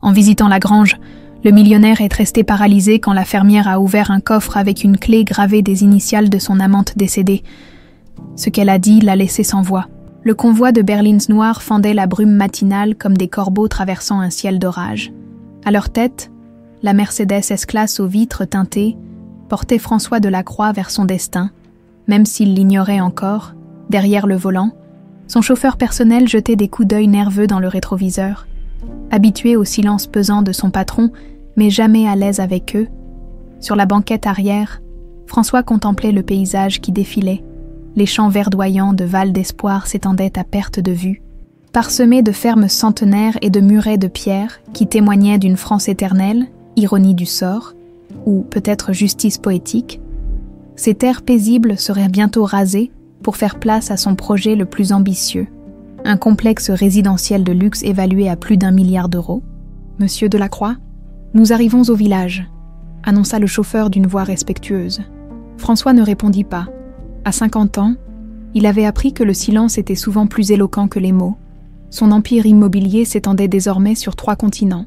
En visitant la grange, le millionnaire est resté paralysé quand la fermière a ouvert un coffre avec une clé gravée des initiales de son amante décédée. Ce qu'elle a dit l'a laissé sans voix. Le convoi de berlines noires fendait la brume matinale comme des corbeaux traversant un ciel d'orage. À leur tête, la Mercedes S-Classe aux vitres teintées portait François Delacroix vers son destin, même s'il l'ignorait encore, derrière le volant. Son chauffeur personnel jetait des coups d'œil nerveux dans le rétroviseur. Habitué au silence pesant de son patron, mais jamais à l'aise avec eux, sur la banquette arrière, François contemplait le paysage qui défilait. Les champs verdoyants de Val d'Espoir s'étendaient à perte de vue, parsemés de fermes centenaires et de murets de pierre qui témoignaient d'une France éternelle, ironie du sort, ou peut-être justice poétique. Ces terres paisibles seraient bientôt rasées pour faire place à son projet le plus ambitieux, un complexe résidentiel de luxe évalué à plus d'1 milliard d'euros. « Monsieur Delacroix, nous arrivons au village », annonça le chauffeur d'une voix respectueuse. François ne répondit pas. À 50 ans, il avait appris que le silence était souvent plus éloquent que les mots. Son empire immobilier s'étendait désormais sur 3 continents.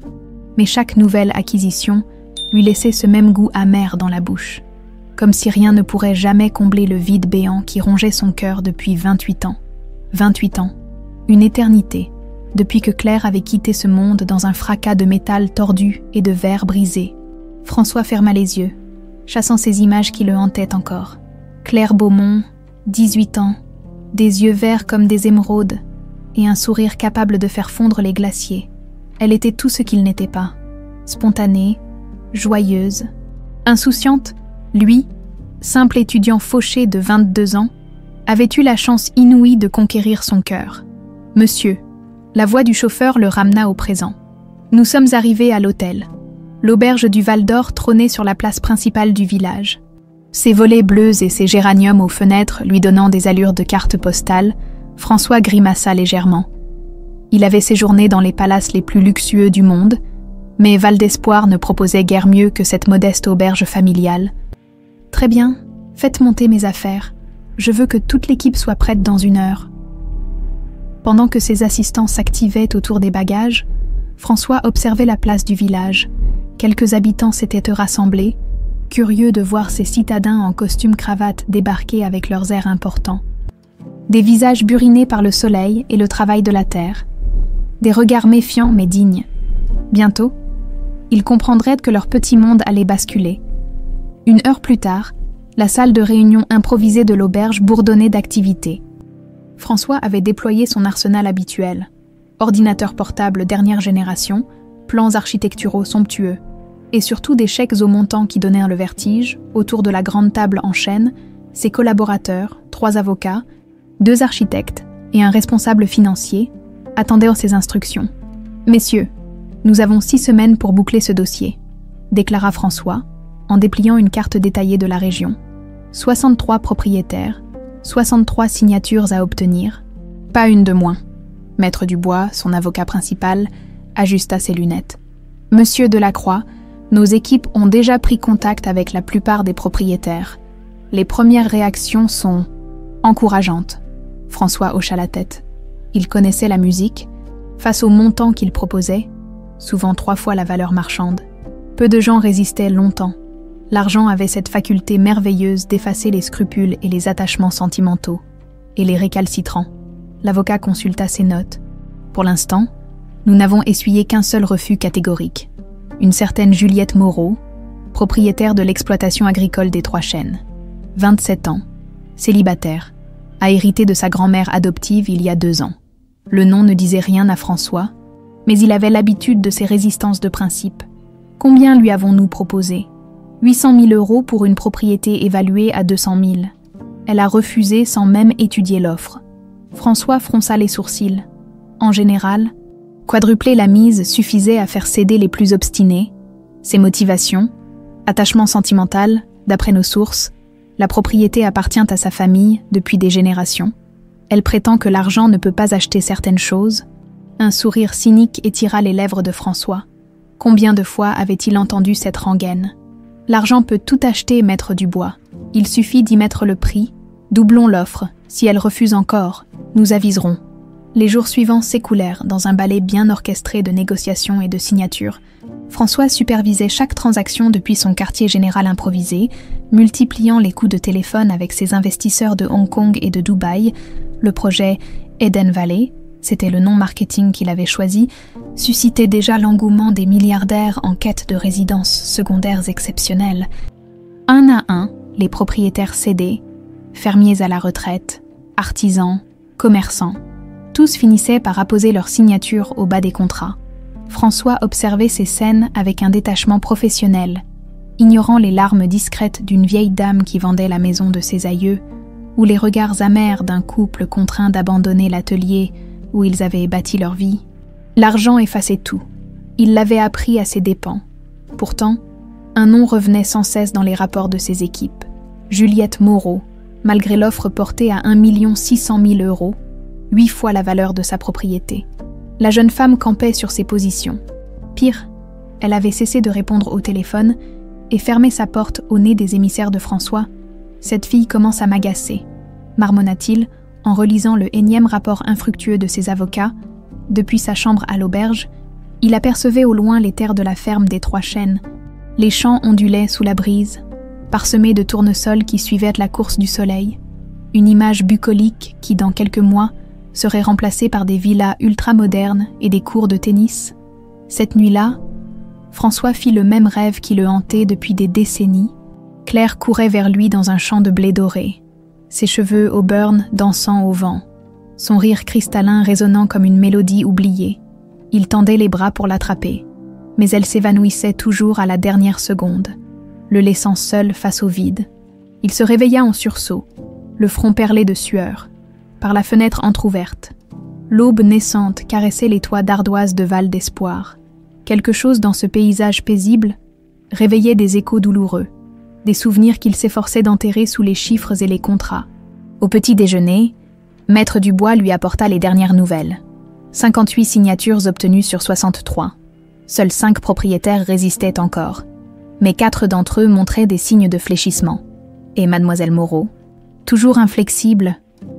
Mais chaque nouvelle acquisition lui laissait ce même goût amer dans la bouche, comme si rien ne pourrait jamais combler le vide béant qui rongeait son cœur depuis 28 ans. 28 ans, une éternité, depuis que Claire avait quitté ce monde dans un fracas de métal tordu et de verre brisé. François ferma les yeux, chassant ces images qui le hantaient encore. Claire Beaumont, 18 ans, des yeux verts comme des émeraudes, et un sourire capable de faire fondre les glaciers. Elle était tout ce qu'il n'était pas. Spontanée, joyeuse, insouciante, lui, simple étudiant fauché de 22 ans, avait eu la chance inouïe de conquérir son cœur. « Monsieur », la voix du chauffeur le ramena au présent. « Nous sommes arrivés à l'hôtel. » L'auberge du Val d'Or trônait sur la place principale du village. Ses volets bleus et ses géraniums aux fenêtres lui donnant des allures de carte postale, François grimaça légèrement. Il avait séjourné dans les palaces les plus luxueux du monde, mais Val d'Espoir ne proposait guère mieux que cette modeste auberge familiale. « Très bien, faites monter mes affaires. Je veux que toute l'équipe soit prête dans 1 heure. » Pendant que ses assistants s'activaient autour des bagages, François observait la place du village. Quelques habitants s'étaient rassemblés, curieux de voir ces citadins en costume-cravate débarquer avec leurs airs importants. Des visages burinés par le soleil et le travail de la terre. Des regards méfiants mais dignes. Bientôt, ils comprendraient que leur petit monde allait basculer. 1 heure plus tard, la salle de réunion improvisée de l'auberge bourdonnait d'activité. François avait déployé son arsenal habituel. Ordinateur portable dernière génération, plans architecturaux somptueux, et surtout des chèques au montant qui donnèrent le vertige, autour de la grande table en chêne, ses collaborateurs, 3 avocats, 2 architectes et un responsable financier, attendaient ses instructions. « Messieurs, nous avons 6 semaines pour boucler ce dossier », déclara François, en dépliant une carte détaillée de la région. 63 propriétaires, 63 signatures à obtenir, pas une de moins. Maître Dubois, son avocat principal, ajusta ses lunettes. « Monsieur Delacroix, nos équipes ont déjà pris contact avec la plupart des propriétaires. Les premières réactions sont encourageantes. » François hocha la tête. Il connaissait la musique, face au montant qu'il proposait, souvent 3 fois la valeur marchande. Peu de gens résistaient longtemps. L'argent avait cette faculté merveilleuse d'effacer les scrupules et les attachements sentimentaux, et les récalcitrants. L'avocat consulta ses notes. Pour l'instant, nous n'avons essuyé qu'un seul refus catégorique. Une certaine Juliette Moreau, propriétaire de l'exploitation agricole des 3 Chênes. 27 ans, célibataire, a hérité de sa grand-mère adoptive il y a 2 ans. Le nom ne disait rien à François, mais il avait l'habitude de ces résistances de principe. Combien lui avons-nous proposé ? 800 000 € pour une propriété évaluée à 200 000. Elle a refusé sans même étudier l'offre. François fronça les sourcils. En général, quadrupler la mise suffisait à faire céder les plus obstinés. Ses motivations, attachement sentimental, d'après nos sources, la propriété appartient à sa famille depuis des générations. Elle prétend que l'argent ne peut pas acheter certaines choses. Un sourire cynique étira les lèvres de François. Combien de fois avait-il entendu cette rengaine ? L'argent peut tout acheter, maître Dubois. Il suffit d'y mettre le prix. Doublons l'offre. Si elle refuse encore, nous aviserons. Les jours suivants s'écoulèrent dans un ballet bien orchestré de négociations et de signatures. François supervisait chaque transaction depuis son quartier général improvisé, multipliant les coups de téléphone avec ses investisseurs de Hong Kong et de Dubaï. Le projet Eden Valley, c'était le nom marketing qu'il avait choisi, suscitait déjà l'engouement des milliardaires en quête de résidences secondaires exceptionnelles. Un à un, les propriétaires cédés, fermiers à la retraite, artisans, commerçants, tous finissaient par apposer leur signature au bas des contrats. François observait ces scènes avec un détachement professionnel, ignorant les larmes discrètes d'une vieille dame qui vendait la maison de ses aïeux, ou les regards amers d'un couple contraint d'abandonner l'atelier où ils avaient bâti leur vie. L'argent effaçait tout. Il l'avait appris à ses dépens. Pourtant, un nom revenait sans cesse dans les rapports de ses équipes. Juliette Moreau, malgré l'offre portée à 1 600 000 €, 8 fois la valeur de sa propriété. La jeune femme campait sur ses positions. Pire, elle avait cessé de répondre au téléphone et fermé sa porte au nez des émissaires de François. « Cette fille commence à m'agacer », marmonna-t-il en relisant le énième rapport infructueux de ses avocats. Depuis sa chambre à l'auberge, il apercevait au loin les terres de la ferme des Trois Chênes. Les champs ondulaient sous la brise, parsemés de tournesols qui suivaient la course du soleil. Une image bucolique qui, dans quelques mois, serait remplacée par des villas ultramodernes et des cours de tennis. Cette nuit-là, François fit le même rêve qui le hantait depuis des décennies. Claire courait vers lui dans un champ de blé doré, ses cheveux auburn dansant au vent, son rire cristallin résonnant comme une mélodie oubliée. Il tendait les bras pour l'attraper, mais elle s'évanouissait toujours à la dernière seconde, le laissant seul face au vide. Il se réveilla en sursaut, le front perlé de sueur, par la fenêtre entr'ouverte. L'aube naissante caressait les toits d'ardoise de Val d'Espoir. Quelque chose dans ce paysage paisible réveillait des échos douloureux, des souvenirs qu'il s'efforçait d'enterrer sous les chiffres et les contrats. Au petit déjeuner, Maître Dubois lui apporta les dernières nouvelles. 58 signatures obtenues sur 63. Seuls 5 propriétaires résistaient encore, mais 4 d'entre eux montraient des signes de fléchissement. Et Mademoiselle Moreau, toujours inflexible,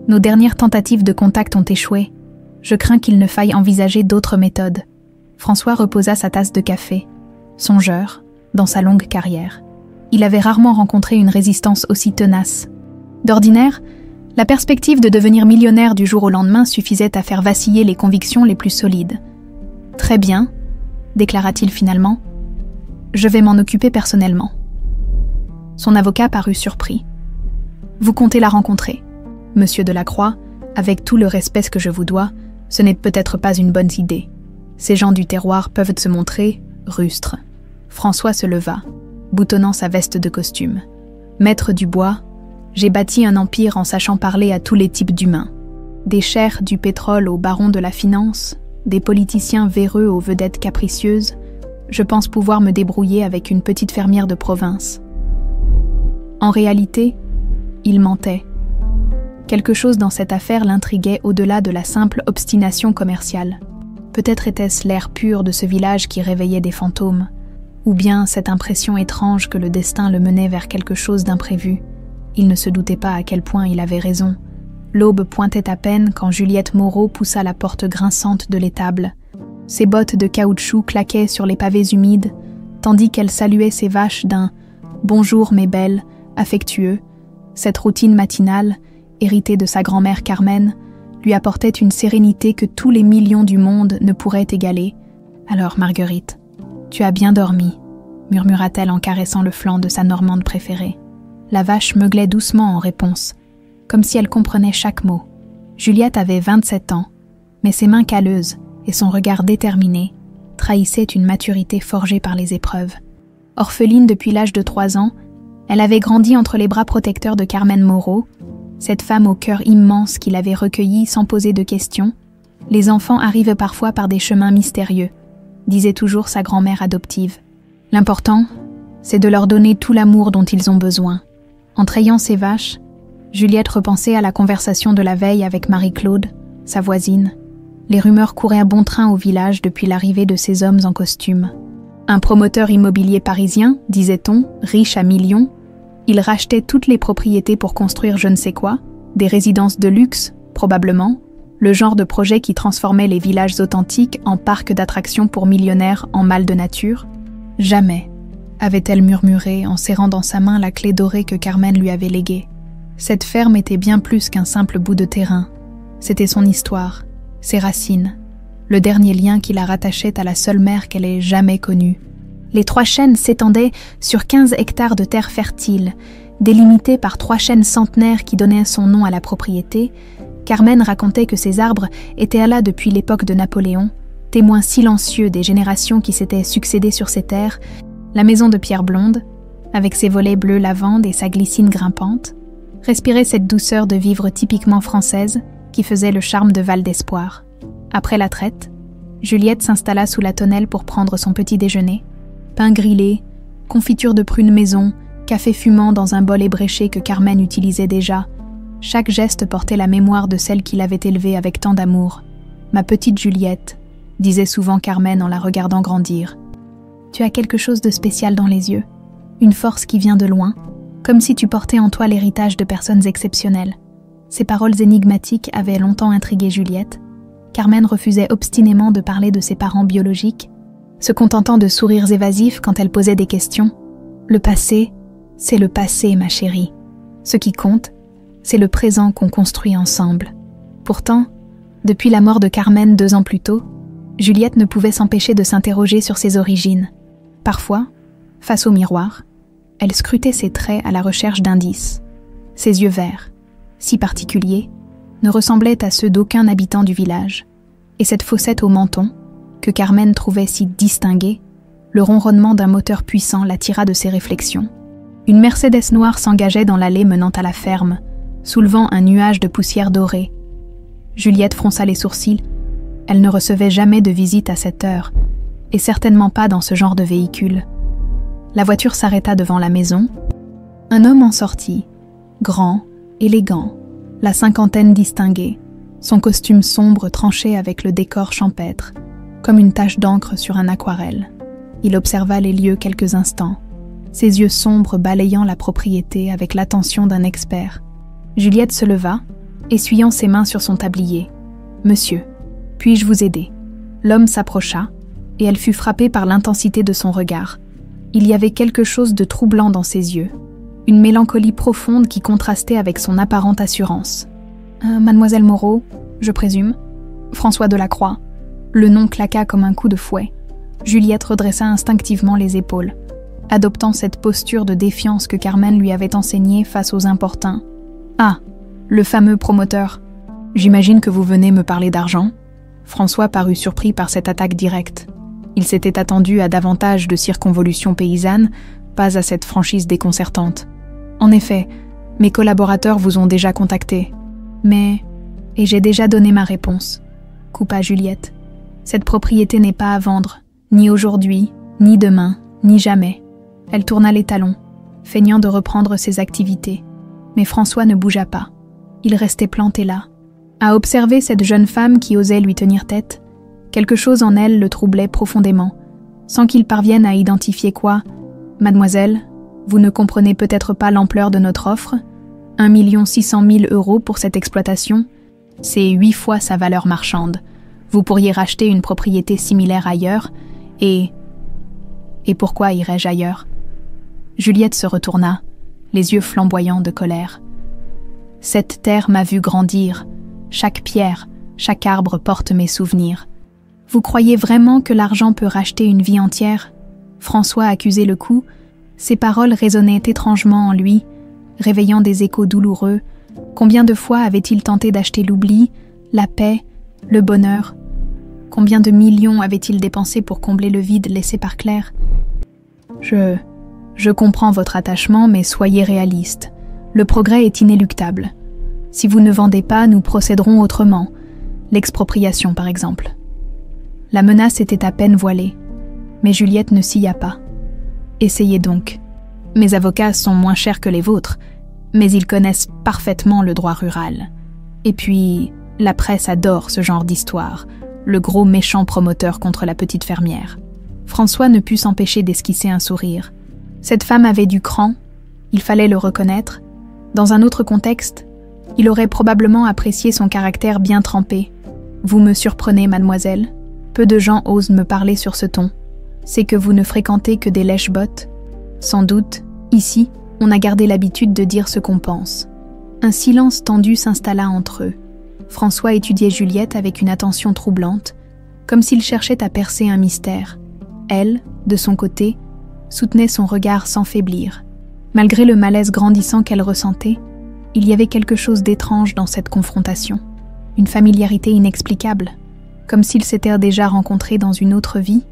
nos dernières tentatives de contact ont échoué. Je crains qu'il ne faille envisager d'autres méthodes. François reposa sa tasse de café, songeur, dans sa longue carrière. Il avait rarement rencontré une résistance aussi tenace. D'ordinaire, la perspective de devenir millionnaire du jour au lendemain suffisait à faire vaciller les convictions les plus solides. « Très bien », déclara-t-il finalement, « je vais m'en occuper personnellement. » Son avocat parut surpris. « Vous comptez la rencontrer. Monsieur Delacroix, avec tout le respect que je vous dois, ce n'est peut-être pas une bonne idée. Ces gens du terroir peuvent se montrer rustres. » François se leva, boutonnant sa veste de costume. « Maître Dubois, j'ai bâti un empire en sachant parler à tous les types d'humains. Des chers du pétrole aux barons de la finance, des politiciens véreux aux vedettes capricieuses, je pense pouvoir me débrouiller avec une petite fermière de province. » En réalité, il mentait. Quelque chose dans cette affaire l'intriguait au-delà de la simple obstination commerciale. Peut-être était-ce l'air pur de ce village qui réveillait des fantômes, ou bien cette impression étrange que le destin le menait vers quelque chose d'imprévu. Il ne se doutait pas à quel point il avait raison. L'aube pointait à peine quand Juliette Moreau poussa la porte grinçante de l'étable. Ses bottes de caoutchouc claquaient sur les pavés humides, tandis qu'elle saluait ses vaches d'un « Bonjour mes belles » affectueux. Cette routine matinale, héritée de sa grand-mère Carmen, lui apportait une sérénité que tous les millions du monde ne pourraient égaler. « Alors, Marguerite, tu as bien dormi » murmura-t-elle en caressant le flanc de sa Normande préférée. La vache meuglait doucement en réponse, comme si elle comprenait chaque mot. Juliette avait 27 ans, mais ses mains calleuses et son regard déterminé trahissaient une maturité forgée par les épreuves. Orpheline depuis l'âge de 3 ans, elle avait grandi entre les bras protecteurs de Carmen Moreau, cette femme au cœur immense qui l'avait recueillie sans poser de questions. « Les enfants arrivent parfois par des chemins mystérieux », disait toujours sa grand-mère adoptive. « L'important, c'est de leur donner tout l'amour dont ils ont besoin. » En trayant ses vaches, Juliette repensait à la conversation de la veille avec Marie-Claude, sa voisine. Les rumeurs couraient à bon train au village depuis l'arrivée de ces hommes en costume. Un promoteur immobilier parisien, disait-on, riche à millions, il rachetait toutes les propriétés pour construire je ne sais quoi, des résidences de luxe, probablement, le genre de projet qui transformait les villages authentiques en parcs d'attractions pour millionnaires en mal de nature? Jamais, avait-elle murmuré en serrant dans sa main la clé dorée que Carmen lui avait léguée. Cette ferme était bien plus qu'un simple bout de terrain. C'était son histoire, ses racines, le dernier lien qui la rattachait à la seule mère qu'elle ait jamais connue. Les 3 chênes s'étendaient sur 15 hectares de terre fertile, délimités par 3 chênes centenaires qui donnaient son nom à la propriété. Carmen racontait que ces arbres étaient là depuis l'époque de Napoléon, témoins silencieux des générations qui s'étaient succédées sur ces terres, la maison de pierre blonde, avec ses volets bleus lavande et sa glycine grimpante, respirait cette douceur de vivre typiquement française qui faisait le charme de Val d'Espoir. Après la traite, Juliette s'installa sous la tonnelle pour prendre son petit déjeuner. Pain grillé, confiture de prunes maison, café fumant dans un bol ébréché que Carmen utilisait déjà. Chaque geste portait la mémoire de celle qui l'avait élevée avec tant d'amour. « Ma petite Juliette », disait souvent Carmen en la regardant grandir. « Tu as quelque chose de spécial dans les yeux, une force qui vient de loin, comme si tu portais en toi l'héritage de personnes exceptionnelles. » Ces paroles énigmatiques avaient longtemps intrigué Juliette. Carmen refusait obstinément de parler de ses parents biologiques, se contentant de sourires évasifs quand elle posait des questions. Le passé, c'est le passé, ma chérie. Ce qui compte, c'est le présent qu'on construit ensemble. Pourtant, depuis la mort de Carmen 2 ans plus tôt, Juliette ne pouvait s'empêcher de s'interroger sur ses origines. Parfois, face au miroir, elle scrutait ses traits à la recherche d'indices. Ses yeux verts, si particuliers, ne ressemblaient à ceux d'aucun habitant du village. Et cette fossette au menton, que Carmen trouvait si distinguée, le ronronnement d'un moteur puissant l'attira de ses réflexions. Une Mercedes noire s'engageait dans l'allée menant à la ferme, soulevant un nuage de poussière dorée. Juliette fronça les sourcils. Elle ne recevait jamais de visite à cette heure, et certainement pas dans ce genre de véhicule. La voiture s'arrêta devant la maison. Un homme en sortit, grand, élégant, la cinquantaine distinguée, son costume sombre tranché avec le décor champêtre, comme une tache d'encre sur un aquarelle. Il observa les lieux quelques instants, ses yeux sombres balayant la propriété avec l'attention d'un expert. Juliette se leva, essuyant ses mains sur son tablier. « Monsieur, puis-je vous aider ?» L'homme s'approcha, et elle fut frappée par l'intensité de son regard. Il y avait quelque chose de troublant dans ses yeux, une mélancolie profonde qui contrastait avec son apparente assurance. Mademoiselle Moreau, je présume. François Delacroix. Le nom claqua comme un coup de fouet. Juliette redressa instinctivement les épaules, adoptant cette posture de défiance que Carmen lui avait enseignée face aux importuns. Ah, le fameux promoteur. J'imagine que vous venez me parler d'argent. François parut surpris par cette attaque directe. Il s'était attendu à davantage de circonvolutions paysannes, pas à cette franchise déconcertante. En effet, mes collaborateurs vous ont déjà contacté. Mais... Et j'ai déjà donné ma réponse, coupa Juliette. Cette propriété n'est pas à vendre, ni aujourd'hui, ni demain, ni jamais. Elle tourna les talons, feignant de reprendre ses activités. Mais François ne bougea pas. Il restait planté là. À observer cette jeune femme qui osait lui tenir tête, quelque chose en elle le troublait profondément, sans qu'il parvienne à identifier quoi. « Mademoiselle, vous ne comprenez peut-être pas l'ampleur de notre offre ? 1 600 000 € pour cette exploitation ? C'est 8 fois sa valeur marchande. Vous pourriez racheter une propriété similaire ailleurs, et pourquoi irais-je ailleurs ?» Juliette se retourna, les yeux flamboyants de colère. « Cette terre m'a vu grandir. Chaque pierre, chaque arbre porte mes souvenirs. Vous croyez vraiment que l'argent peut racheter une vie entière ?» François accusait le coup. Ses paroles résonnaient étrangement en lui, réveillant des échos douloureux. Combien de fois avait-il tenté d'acheter l'oubli, la paix, le bonheur? Combien de millions avait-il dépensé pour combler le vide laissé par Claire? Je comprends votre attachement, mais soyez réaliste. Le progrès est inéluctable. Si vous ne vendez pas, nous procéderons autrement. L'expropriation, par exemple. La menace était à peine voilée, mais Juliette ne s'y a pas. Essayez donc. Mes avocats sont moins chers que les vôtres, mais ils connaissent parfaitement le droit rural. Et puis, la presse adore ce genre d'histoire, le gros méchant promoteur contre la petite fermière. François ne put s'empêcher d'esquisser un sourire. Cette femme avait du cran, il fallait le reconnaître. Dans un autre contexte, Il aurait probablement apprécié son caractère bien trempé. « Vous me surprenez, mademoiselle. Peu de gens osent me parler sur ce ton. C'est que vous ne fréquentez que des lèche-bottes. Sans doute, ici, on a gardé l'habitude de dire ce qu'on pense. » Un silence tendu s'installa entre eux. François étudiait Juliette avec une attention troublante, comme s'il cherchait à percer un mystère. Elle, de son côté, soutenait son regard sans faiblir. Malgré le malaise grandissant qu'elle ressentait, il y avait quelque chose d'étrange dans cette confrontation. Une familiarité inexplicable, comme s'ils s'étaient déjà rencontrés dans une autre vie.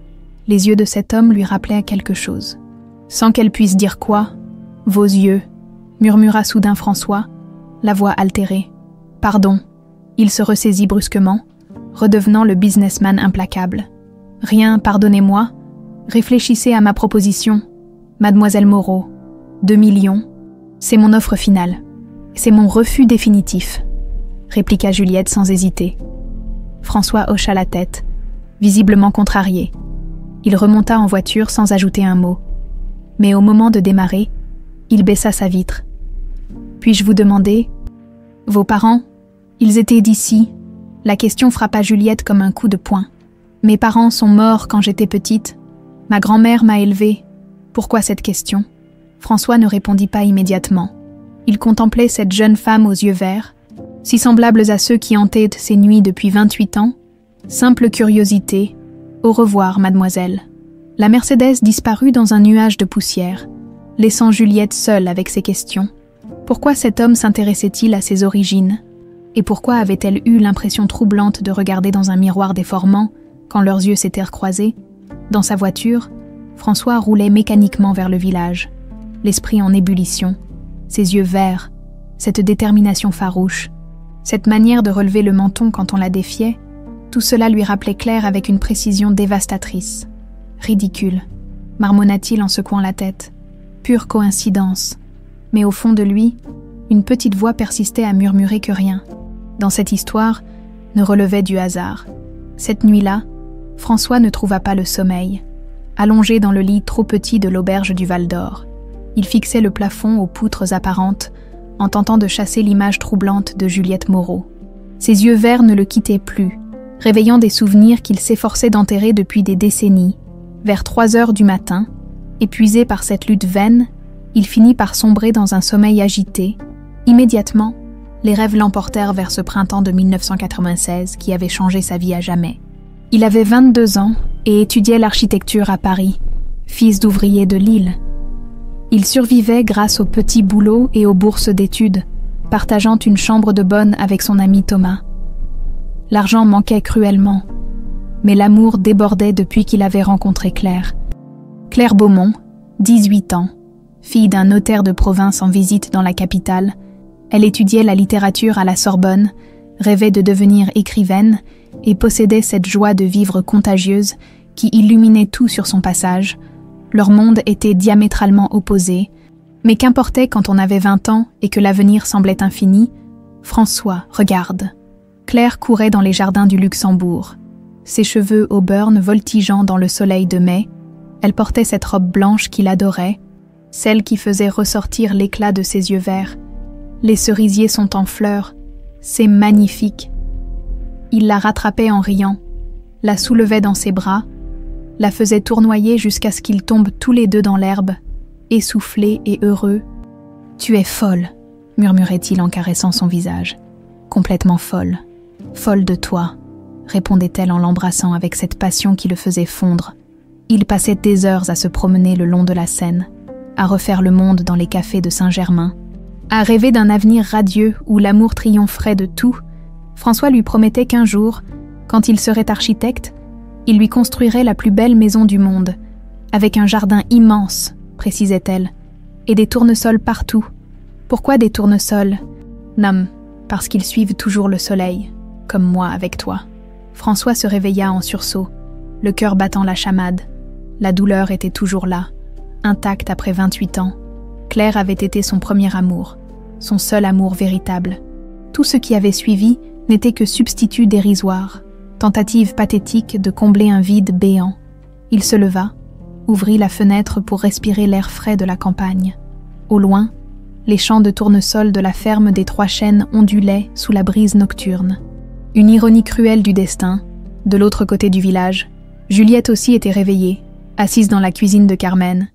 Les yeux de cet homme lui rappelaient quelque chose. Sans qu'elle puisse dire quoi, « Vos yeux », murmura soudain François, la voix altérée. « Pardon ». Il se ressaisit brusquement, redevenant le businessman implacable. « Rien, pardonnez-moi. Réfléchissez à ma proposition. Mademoiselle Moreau, 2 millions, c'est mon offre finale. C'est mon refus définitif, » répliqua Juliette sans hésiter. François hocha la tête, visiblement contrarié. Il remonta en voiture sans ajouter un mot. Mais au moment de démarrer, il baissa sa vitre. « Puis-je vous demander, vos parents, ils étaient d'ici ?» La question frappa Juliette comme un coup de poing. « Mes parents sont morts quand j'étais petite. Ma grand-mère m'a élevée. Pourquoi cette question ?» François ne répondit pas immédiatement. Il contemplait cette jeune femme aux yeux verts, si semblables à ceux qui hantaient ses nuits depuis 28 ans. Simple curiosité. « Au revoir, mademoiselle. » La Mercedes disparut dans un nuage de poussière, laissant Juliette seule avec ses questions. Pourquoi cet homme s'intéressait-il à ses origines? Et pourquoi avait-elle eu l'impression troublante de regarder dans un miroir déformant quand leurs yeux s'étaient recroisés? Dans sa voiture, François roulait mécaniquement vers le village, l'esprit en ébullition, ses yeux verts, cette détermination farouche, cette manière de relever le menton quand on la défiait, tout cela lui rappelait Claire avec une précision dévastatrice. Ridicule, marmonna-t-il en secouant la tête. Pure coïncidence. Mais au fond de lui, une petite voix persistait à murmurer que rien, dans cette histoire, ne relevait du hasard. Cette nuit-là, François ne trouva pas le sommeil. Allongé dans le lit trop petit de l'auberge du Val-d'Or, il fixait le plafond aux poutres apparentes en tentant de chasser l'image troublante de Juliette Moreau. Ses yeux verts ne le quittaient plus, réveillant des souvenirs qu'il s'efforçait d'enterrer depuis des décennies. Vers 3 heures du matin, épuisé par cette lutte vaine, il finit par sombrer dans un sommeil agité. Immédiatement, les rêves l'emportèrent vers ce printemps de 1996 qui avait changé sa vie à jamais. Il avait 22 ans et étudiait l'architecture à Paris, fils d'ouvrier de Lille. Il survivait grâce aux petits boulots et aux bourses d'études, partageant une chambre de bonne avec son ami Thomas. L'argent manquait cruellement, mais l'amour débordait depuis qu'il avait rencontré Claire. Claire Beaumont, 18 ans, fille d'un notaire de province en visite dans la capitale, elle étudiait la littérature à la Sorbonne, rêvait de devenir écrivaine et possédait cette joie de vivre contagieuse qui illuminait tout sur son passage. Leur monde était diamétralement opposé, mais qu'importait quand on avait 20 ans et que l'avenir semblait infini? François, regarde. Claire courait dans les jardins du Luxembourg, ses cheveux auburn voltigeant dans le soleil de mai. Elle portait cette robe blanche qu'il adorait, celle qui faisait ressortir l'éclat de ses yeux verts. Les cerisiers sont en fleurs, c'est magnifique. Il la rattrapait en riant, la soulevait dans ses bras, la faisait tournoyer jusqu'à ce qu'ils tombent tous les deux dans l'herbe, essoufflés et heureux. « Tu es folle », murmurait-il en caressant son visage. « Complètement folle. Folle de toi », répondait-elle en l'embrassant avec cette passion qui le faisait fondre. Il passait des heures à se promener le long de la Seine, à refaire le monde dans les cafés de Saint-Germain, à rêver d'un avenir radieux où l'amour triompherait de tout. François lui promettait qu'un jour, quand il serait architecte, il lui construirait la plus belle maison du monde, avec un jardin immense, précisait-elle, et des tournesols partout. Pourquoi des tournesols? Non, parce qu'ils suivent toujours le soleil, comme moi avec toi. François se réveilla en sursaut, le cœur battant la chamade. La douleur était toujours là, intacte après 28 ans. Claire avait été son premier amour, son seul amour véritable. Tout ce qui avait suivi n'était que substitut dérisoire, tentative pathétique de combler un vide béant. Il se leva, ouvrit la fenêtre pour respirer l'air frais de la campagne. Au loin, Les champs de tournesol de la ferme des Trois Chênes ondulaient sous la brise nocturne. Une ironie cruelle du destin. De l'autre côté du village, Juliette aussi était réveillée, assise dans la cuisine de Carmen.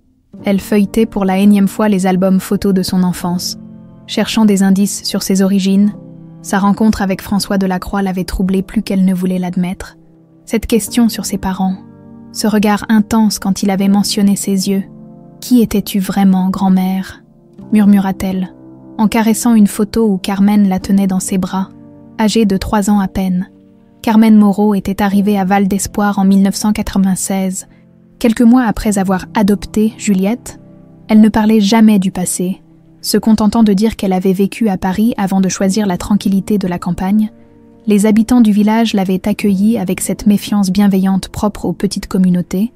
Elle feuilletait pour la énième fois les albums photos de son enfance. Cherchant des indices sur ses origines, sa rencontre avec François Delacroix l'avait troublée plus qu'elle ne voulait l'admettre. Cette question sur ses parents, ce regard intense quand il avait mentionné ses yeux. « Qui étais-tu vraiment, grand-mère » murmura-t-elle, en caressant une photo où Carmen la tenait dans ses bras, âgée de 3 ans à peine. Carmen Moreau était arrivée à Val d'Espoir en 1996. Quelques mois après avoir adopté Juliette, elle ne parlait jamais du passé, se contentant de dire qu'elle avait vécu à Paris avant de choisir la tranquillité de la campagne. Les habitants du village l'avaient accueillie avec cette méfiance bienveillante propre aux petites communautés,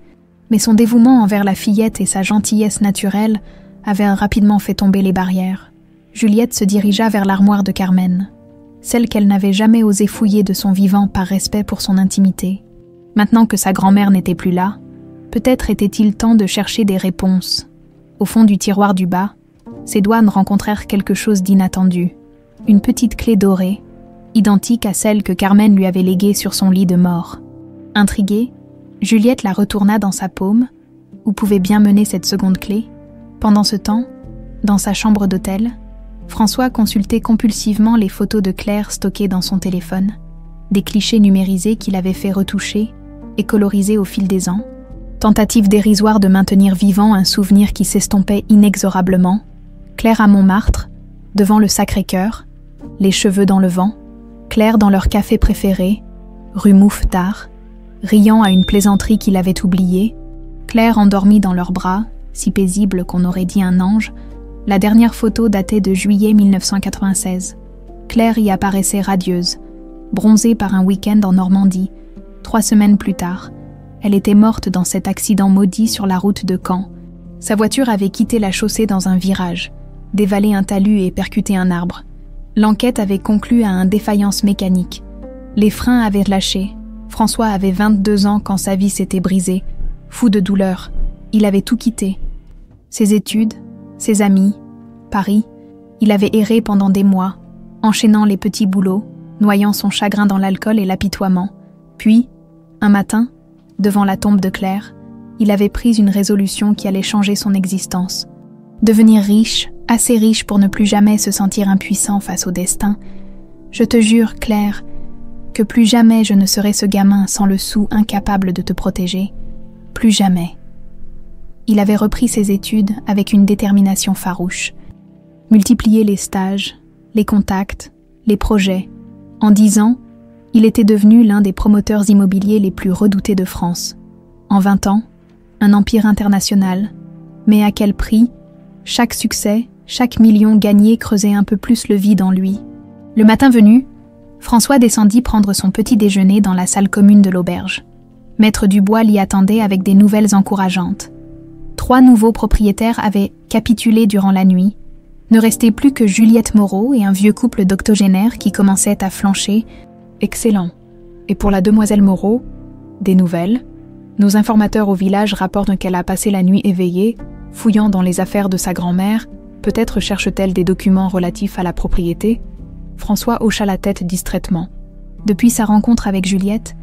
mais son dévouement envers la fillette et sa gentillesse naturelle avaient rapidement fait tomber les barrières. Juliette se dirigea vers l'armoire de Carmen, celle qu'elle n'avait jamais osé fouiller de son vivant par respect pour son intimité. Maintenant que sa grand-mère n'était plus là, peut-être était-il temps de chercher des réponses. Au fond du tiroir du bas, ses doigts rencontrèrent quelque chose d'inattendu. Une petite clé dorée, identique à celle que Carmen lui avait léguée sur son lit de mort. Intriguée, Juliette la retourna dans sa paume. Où pouvait bien mener cette seconde clé? Pendant ce temps, dans sa chambre d'hôtel, François consultait compulsivement les photos de Claire stockées dans son téléphone, des clichés numérisés qu'il avait fait retoucher et coloriser au fil des ans. Tentative dérisoire de maintenir vivant un souvenir qui s'estompait inexorablement. Claire à Montmartre, devant le Sacré-Cœur, les cheveux dans le vent, Claire dans leur café préféré, rue Mouffetard, riant à une plaisanterie qu'il avait oubliée, Claire endormie dans leurs bras, si paisible qu'on aurait dit un ange. La dernière photo datait de juillet 1996. Claire y apparaissait radieuse, bronzée par un week-end en Normandie. 3 semaines plus tard, elle était morte dans cet accident maudit sur la route de Caen. Sa voiture avait quitté la chaussée dans un virage, dévalé un talus et percuté un arbre. L'enquête avait conclu à une défaillance mécanique. Les freins avaient lâché. François avait 22 ans quand sa vie s'était brisée. Fou de douleur, il avait tout quitté. Ses études, ses amis, Paris. Il avait erré pendant des mois, enchaînant les petits boulots, noyant son chagrin dans l'alcool et l'apitoiement. Puis, un matin, devant la tombe de Claire, il avait pris une résolution qui allait changer son existence. Devenir riche, assez riche pour ne plus jamais se sentir impuissant face au destin. Je te jure, Claire, que plus jamais je ne serai ce gamin sans le sou incapable de te protéger. Plus jamais. Il avait repris ses études avec une détermination farouche. Multiplier les stages, les contacts, les projets. En 10 ans, il était devenu l'un des promoteurs immobiliers les plus redoutés de France. En 20 ans, un empire international. Mais à quel prix? Chaque succès, chaque million gagné creusait un peu plus le vide en lui. Le matin venu, François descendit prendre son petit déjeuner dans la salle commune de l'auberge. Maître Dubois l'y attendait avec des nouvelles encourageantes. 3 nouveaux propriétaires avaient capitulé durant la nuit. Ne restait plus que Juliette Moreau et un vieux couple d'octogénaires qui commençait à flancher. Excellent. Et pour la demoiselle Moreau, des nouvelles. Nos informateurs au village rapportent qu'elle a passé la nuit éveillée, fouillant dans les affaires de sa grand-mère. Peut-être cherche-t-elle des documents relatifs à la propriété. François hocha la tête distraitement. Depuis sa rencontre avec Juliette,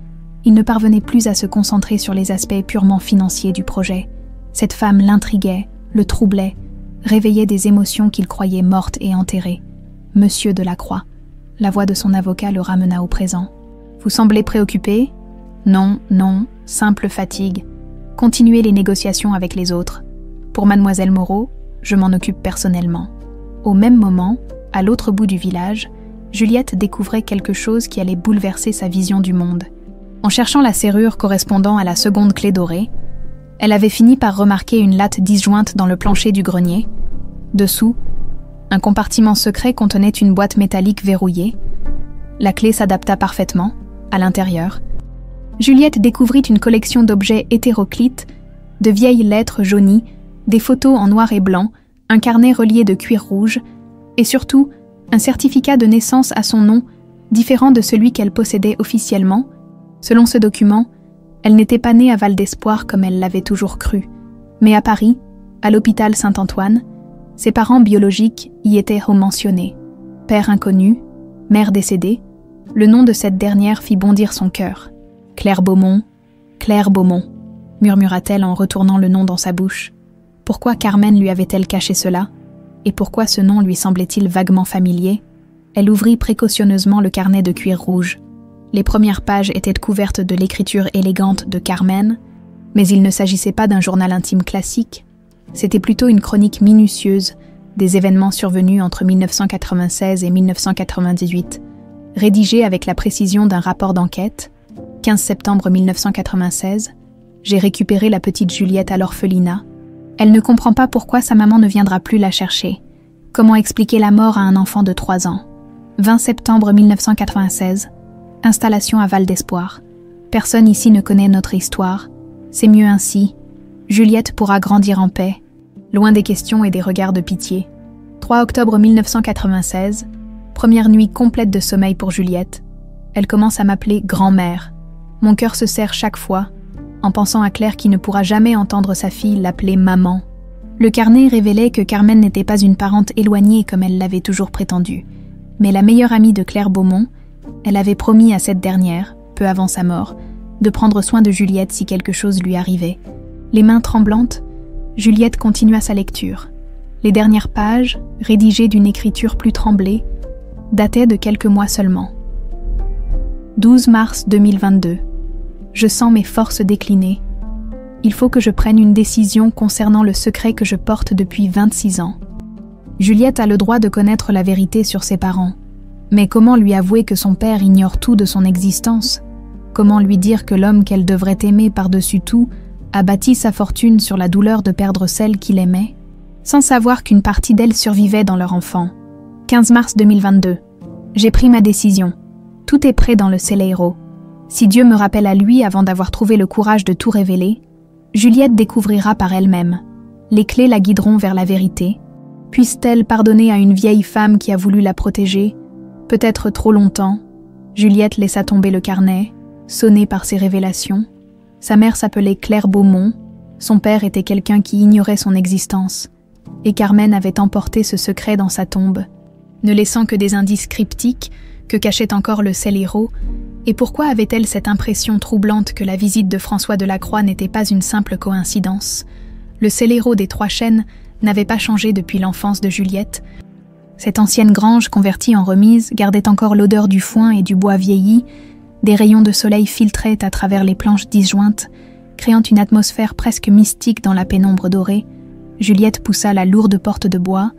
il ne parvenait plus à se concentrer sur les aspects purement financiers du projet. Cette femme l'intriguait, le troublait, réveillait des émotions qu'il croyait mortes et enterrées. Monsieur Delacroix. La voix de son avocat le ramena au présent. Vous semblez préoccupé? Non, non, simple fatigue. Continuez les négociations avec les autres. Pour mademoiselle Moreau, je m'en occupe personnellement. Au même moment, à l'autre bout du village, Juliette découvrait quelque chose qui allait bouleverser sa vision du monde. En cherchant la serrure correspondant à la seconde clé dorée, elle avait fini par remarquer une latte disjointe dans le plancher du grenier. Dessous, un compartiment secret contenait une boîte métallique verrouillée. La clé s'adapta parfaitement, à l'intérieur. Juliette découvrit une collection d'objets hétéroclites, de vieilles lettres jaunies, des photos en noir et blanc, un carnet relié de cuir rouge, et surtout, un certificat de naissance à son nom, différent de celui qu'elle possédait officiellement. Selon ce document, elle n'était pas née à Val d'Espoir comme elle l'avait toujours cru, mais à Paris, à l'hôpital Saint-Antoine, Ses parents biologiques y étaient mentionnés. Père inconnu, mère décédée, le nom de cette dernière fit bondir son cœur. Claire Beaumont, murmura-t-elle en retournant le nom dans sa bouche. Pourquoi Carmen lui avait-elle caché cela? Et pourquoi ce nom lui semblait-il vaguement familier? Elle ouvrit précautionneusement le carnet de cuir rouge. Les premières pages étaient couvertes de l'écriture élégante de Carmen, mais il ne s'agissait pas d'un journal intime classique. C'était plutôt une chronique minutieuse des événements survenus entre 1996 et 1998, rédigée avec la précision d'un rapport d'enquête. 15 septembre 1996, j'ai récupéré la petite Juliette à l'orphelinat. Elle ne comprend pas pourquoi sa maman ne viendra plus la chercher. Comment expliquer la mort à un enfant de 3 ans? 20 septembre 1996, installation à Val d'Espoir. Personne ici ne connaît notre histoire. C'est mieux ainsi. Juliette pourra grandir en paix, loin des questions et des regards de pitié. 3 octobre 1996, première nuit complète de sommeil pour Juliette. Elle commence à m'appeler grand-mère. Mon cœur se serre chaque fois, en pensant à Claire qui ne pourra jamais entendre sa fille l'appeler maman. Le carnet révélait que Carmen n'était pas une parente éloignée comme elle l'avait toujours prétendu, mais la meilleure amie de Claire Beaumont. Elle avait promis à cette dernière, peu avant sa mort, de prendre soin de Juliette si quelque chose lui arrivait. Les mains tremblantes, Juliette continua sa lecture. Les dernières pages, rédigées d'une écriture plus tremblée, dataient de quelques mois seulement. 12 mars 2022. Je sens mes forces décliner. Il faut que je prenne une décision concernant le secret que je porte depuis 26 ans. Juliette a le droit de connaître la vérité sur ses parents. Mais comment lui avouer que son père ignore tout de son existence? Comment lui dire que l'homme qu'elle devrait aimer par-dessus tout a bâti sa fortune sur la douleur de perdre celle qu'il aimait, sans savoir qu'une partie d'elle survivait dans leur enfant? 15 mars 2022. J'ai pris ma décision. Tout est prêt dans le Celeiro. Si Dieu me rappelle à lui avant d'avoir trouvé le courage de tout révéler, Juliette découvrira par elle-même. Les clés la guideront vers la vérité. Puisse-t-elle pardonner à une vieille femme qui a voulu la protéger? Peut-être trop longtemps. Juliette laissa tomber le carnet, sonné par ses révélations. Sa mère s'appelait Claire Beaumont, son père était quelqu'un qui ignorait son existence, et Carmen avait emporté ce secret dans sa tombe, ne laissant que des indices cryptiques que cachait encore le Celeiro. Et pourquoi avait-elle cette impression troublante que la visite de François Delacroix n'était pas une simple coïncidence? Le Celeiro des Trois Chênes n'avait pas changé depuis l'enfance de Juliette. Cette ancienne grange convertie en remise gardait encore l'odeur du foin et du bois vieilli. Des rayons de soleil filtraient à travers les planches disjointes, créant une atmosphère presque mystique dans la pénombre dorée. Juliette poussa la lourde porte de bois.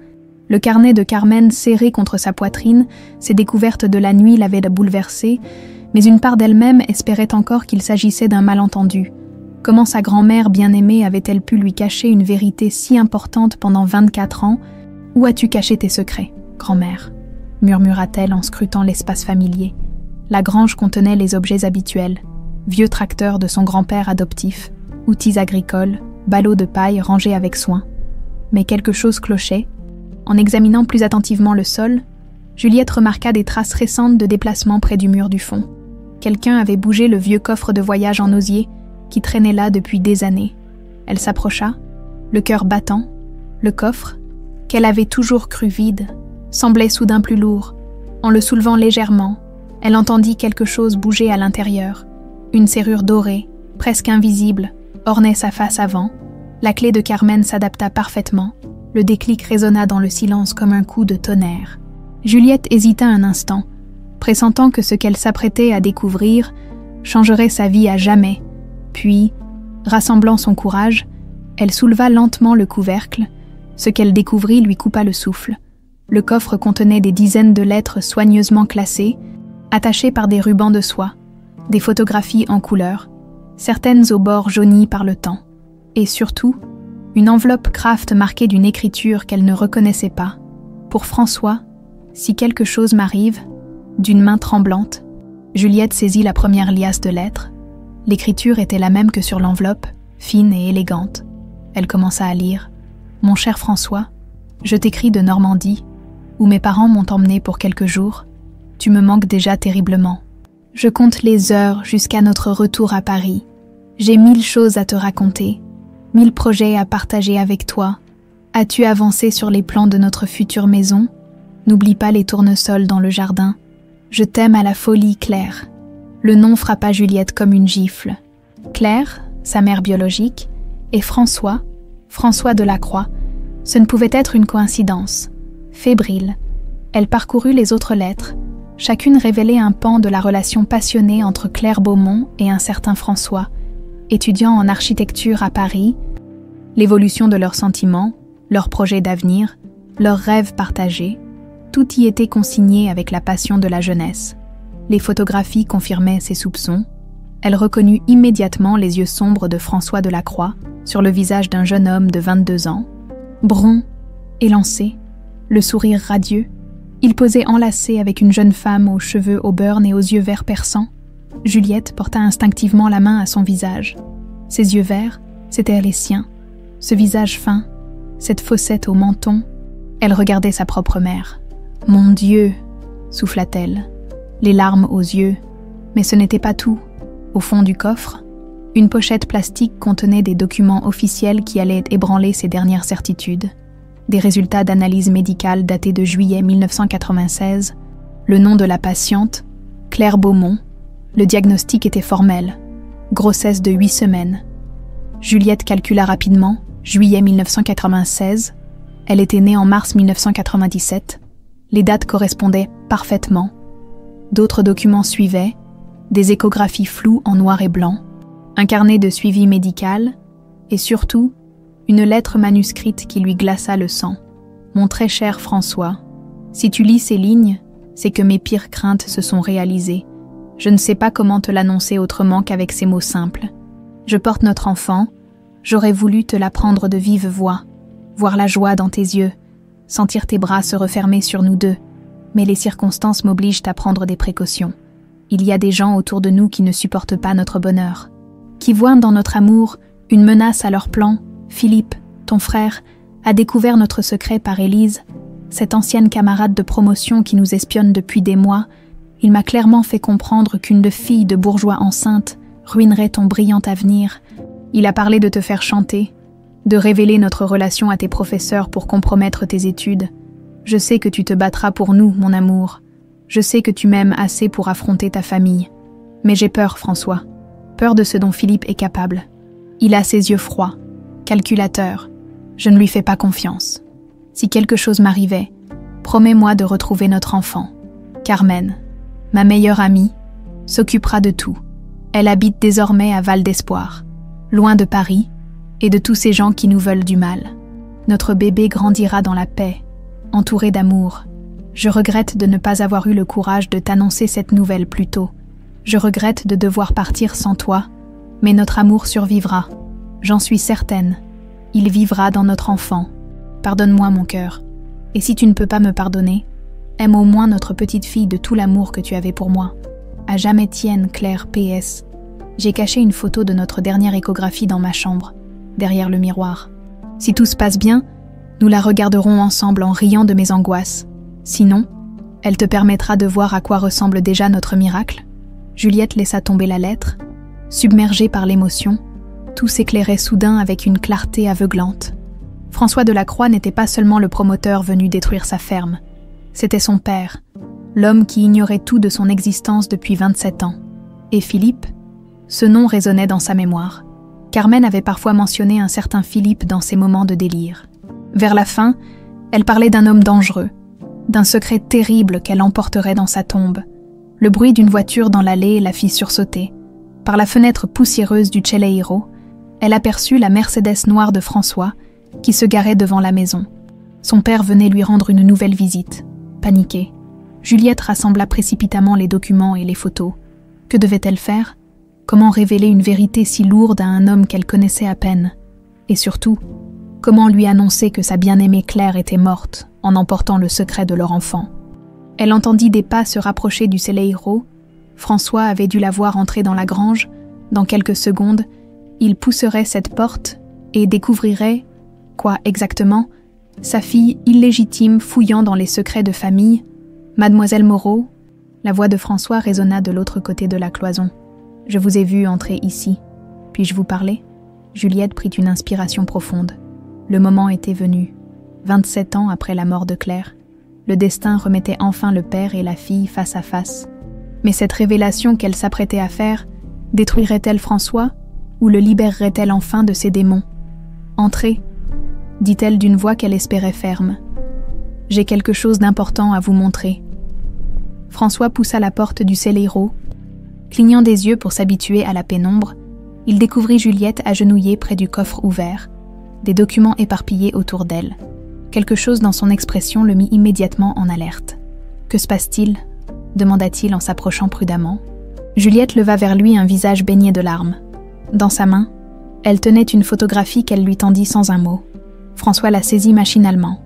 Le carnet de Carmen serré contre sa poitrine, ses découvertes de la nuit l'avaient bouleversée, mais une part d'elle-même espérait encore qu'il s'agissait d'un malentendu. Comment sa grand-mère bien-aimée avait-elle pu lui cacher une vérité si importante pendant 24 ans? Où as-tu caché tes secrets, grand-mère? Murmura-t-elle en scrutant l'espace familier. La grange contenait les objets habituels, vieux tracteur de son grand-père adoptif, outils agricoles, ballots de paille rangés avec soin. Mais quelque chose clochait. En examinant plus attentivement le sol, Juliette remarqua des traces récentes de déplacement près du mur du fond. Quelqu'un avait bougé le vieux coffre de voyage en osier qui traînait là depuis des années. Elle s'approcha, le cœur battant. Le coffre, qu'elle avait toujours cru vide, semblait soudain plus lourd. En le soulevant légèrement, elle entendit quelque chose bouger à l'intérieur. Une serrure dorée, presque invisible, ornait sa face avant. La clé de Carmen s'adapta parfaitement. Le déclic résonna dans le silence comme un coup de tonnerre. Juliette hésita un instant, pressentant que ce qu'elle s'apprêtait à découvrir changerait sa vie à jamais. Puis, rassemblant son courage, elle souleva lentement le couvercle. Ce qu'elle découvrit lui coupa le souffle. Le coffre contenait des dizaines de lettres soigneusement classées, attachées par des rubans de soie, des photographies en couleur, certaines aux bords jaunis par le temps, et surtout, une enveloppe Kraft marquée d'une écriture qu'elle ne reconnaissait pas. Pour François, si quelque chose m'arrive, d'une main tremblante, Juliette saisit la première liasse de lettres. L'écriture était la même que sur l'enveloppe, fine et élégante. Elle commença à lire. « Mon cher François, je t'écris de Normandie, où mes parents m'ont emmené pour quelques jours. Tu me manques déjà terriblement. Je compte les heures jusqu'à notre retour à Paris. J'ai 1000 choses à te raconter, 1000 projets à partager avec toi. As-tu avancé sur les plans de notre future maison? N'oublie pas les tournesols dans le jardin. Je t'aime à la folie, Claire. Le nom frappa Juliette comme une gifle. Claire, sa mère biologique, et François Delacroix, ce ne pouvait être une coïncidence. Fébrile, elle parcourut les autres lettres. Chacune révélait un pan de la relation passionnée entre Claire Beaumont et un certain François, étudiant en architecture à Paris, l'évolution de leurs sentiments, leurs projets d'avenir, leurs rêves partagés, tout y était consigné avec la passion de la jeunesse. Les photographies confirmaient ses soupçons. Elle reconnut immédiatement les yeux sombres de François Delacroix sur le visage d'un jeune homme de 22 ans, brun, élancé, le sourire radieux. Il posait enlacé avec une jeune femme aux cheveux auburn et aux yeux verts perçants. Juliette porta instinctivement la main à son visage. Ses yeux verts, c'étaient les siens. Ce visage fin, cette fossette au menton. Elle regardait sa propre mère. « Mon Dieu !» souffla-t-elle, les larmes aux yeux. Mais ce n'était pas tout. Au fond du coffre, une pochette plastique contenait des documents officiels qui allaient ébranler ses dernières certitudes. Des résultats d'analyse médicale datés de juillet 1996, le nom de la patiente, Claire Beaumont. Le diagnostic était formel, grossesse de 8 semaines. Juliette calcula rapidement, juillet 1996, elle était née en mars 1997, les dates correspondaient parfaitement. D'autres documents suivaient, des échographies floues en noir et blanc, un carnet de suivi médical et surtout, une lettre manuscrite qui lui glaça le sang. « Mon très cher François, si tu lis ces lignes, c'est que mes pires craintes se sont réalisées. Je ne sais pas comment te l'annoncer autrement qu'avec ces mots simples. Je porte notre enfant, j'aurais voulu te l'apprendre de vive voix, voir la joie dans tes yeux, sentir tes bras se refermer sur nous deux, mais les circonstances m'obligent à prendre des précautions. Il y a des gens autour de nous qui ne supportent pas notre bonheur, qui voient dans notre amour une menace à leur plan. Philippe, ton frère, a découvert notre secret par Élise, cette ancienne camarade de promotion qui nous espionne depuis des mois. Il m'a clairement fait comprendre qu'une fille de bourgeois enceinte ruinerait ton brillant avenir. Il a parlé de te faire chanter, de révéler notre relation à tes professeurs pour compromettre tes études. Je sais que tu te battras pour nous, mon amour. Je sais que tu m'aimes assez pour affronter ta famille. Mais j'ai peur, François. Peur de ce dont Philippe est capable. Il a ses yeux froids, calculateur. Je ne lui fais pas confiance. Si quelque chose m'arrivait, promets-moi de retrouver notre enfant. Carmen, ma meilleure amie, s'occupera de tout. Elle habite désormais à Val d'Espoir, loin de Paris et de tous ces gens qui nous veulent du mal. Notre bébé grandira dans la paix, entouré d'amour. Je regrette de ne pas avoir eu le courage de t'annoncer cette nouvelle plus tôt. Je regrette de devoir partir sans toi, mais notre amour survivra. J'en suis certaine. Il vivra dans notre enfant. Pardonne-moi, mon cœur. Et si tu ne peux pas me pardonner, aime au moins notre petite fille de tout l'amour que tu avais pour moi. À jamais tienne, Claire. PS. J'ai caché une photo de notre dernière échographie dans ma chambre, derrière le miroir. Si tout se passe bien, nous la regarderons ensemble en riant de mes angoisses. Sinon, elle te permettra de voir à quoi ressemble déjà notre miracle. Juliette laissa tomber la lettre. Submergée par l'émotion, tout s'éclairait soudain avec une clarté aveuglante. François Delacroix n'était pas seulement le promoteur venu détruire sa ferme. C'était son père, l'homme qui ignorait tout de son existence depuis 27 ans. Et Philippe, ce nom résonnait dans sa mémoire. Carmen avait parfois mentionné un certain Philippe dans ses moments de délire. Vers la fin, elle parlait d'un homme dangereux, d'un secret terrible qu'elle emporterait dans sa tombe. Le bruit d'une voiture dans l'allée la fit sursauter. Par la fenêtre poussiéreuse du Celeiro, elle aperçut la Mercedes noire de François qui se garait devant la maison. Son père venait lui rendre une nouvelle visite. Paniquée, Juliette rassembla précipitamment les documents et les photos. Que devait-elle faire? Comment révéler une vérité si lourde à un homme qu'elle connaissait à peine? Et surtout, comment lui annoncer que sa bien-aimée Claire était morte en emportant le secret de leur enfant? Elle entendit des pas se rapprocher du Celeiro. François avait dû la voir entrer dans la grange. Dans quelques secondes, il pousserait cette porte et découvrirait, quoi exactement, sa fille illégitime fouillant dans les secrets de famille. Mademoiselle Moreau, la voix de François résonna de l'autre côté de la cloison. Je vous ai vu entrer ici. Puis-je vous parler? Juliette prit une inspiration profonde. Le moment était venu. 27 ans après la mort de Claire, le destin remettait enfin le père et la fille face à face. Mais cette révélation qu'elle s'apprêtait à faire, détruirait-elle François ou le libérerait-elle enfin de ses démons? « Entrez », dit-elle d'une voix qu'elle espérait ferme. « J'ai quelque chose d'important à vous montrer. » François poussa la porte du cellier. Clignant des yeux pour s'habituer à la pénombre, il découvrit Juliette agenouillée près du coffre ouvert, des documents éparpillés autour d'elle. Quelque chose dans son expression le mit immédiatement en alerte. « Que se passe-t-il » demanda-t-il en s'approchant prudemment. Juliette leva vers lui un visage baigné de larmes. Dans sa main, elle tenait une photographie qu'elle lui tendit sans un mot. François la saisit machinalement,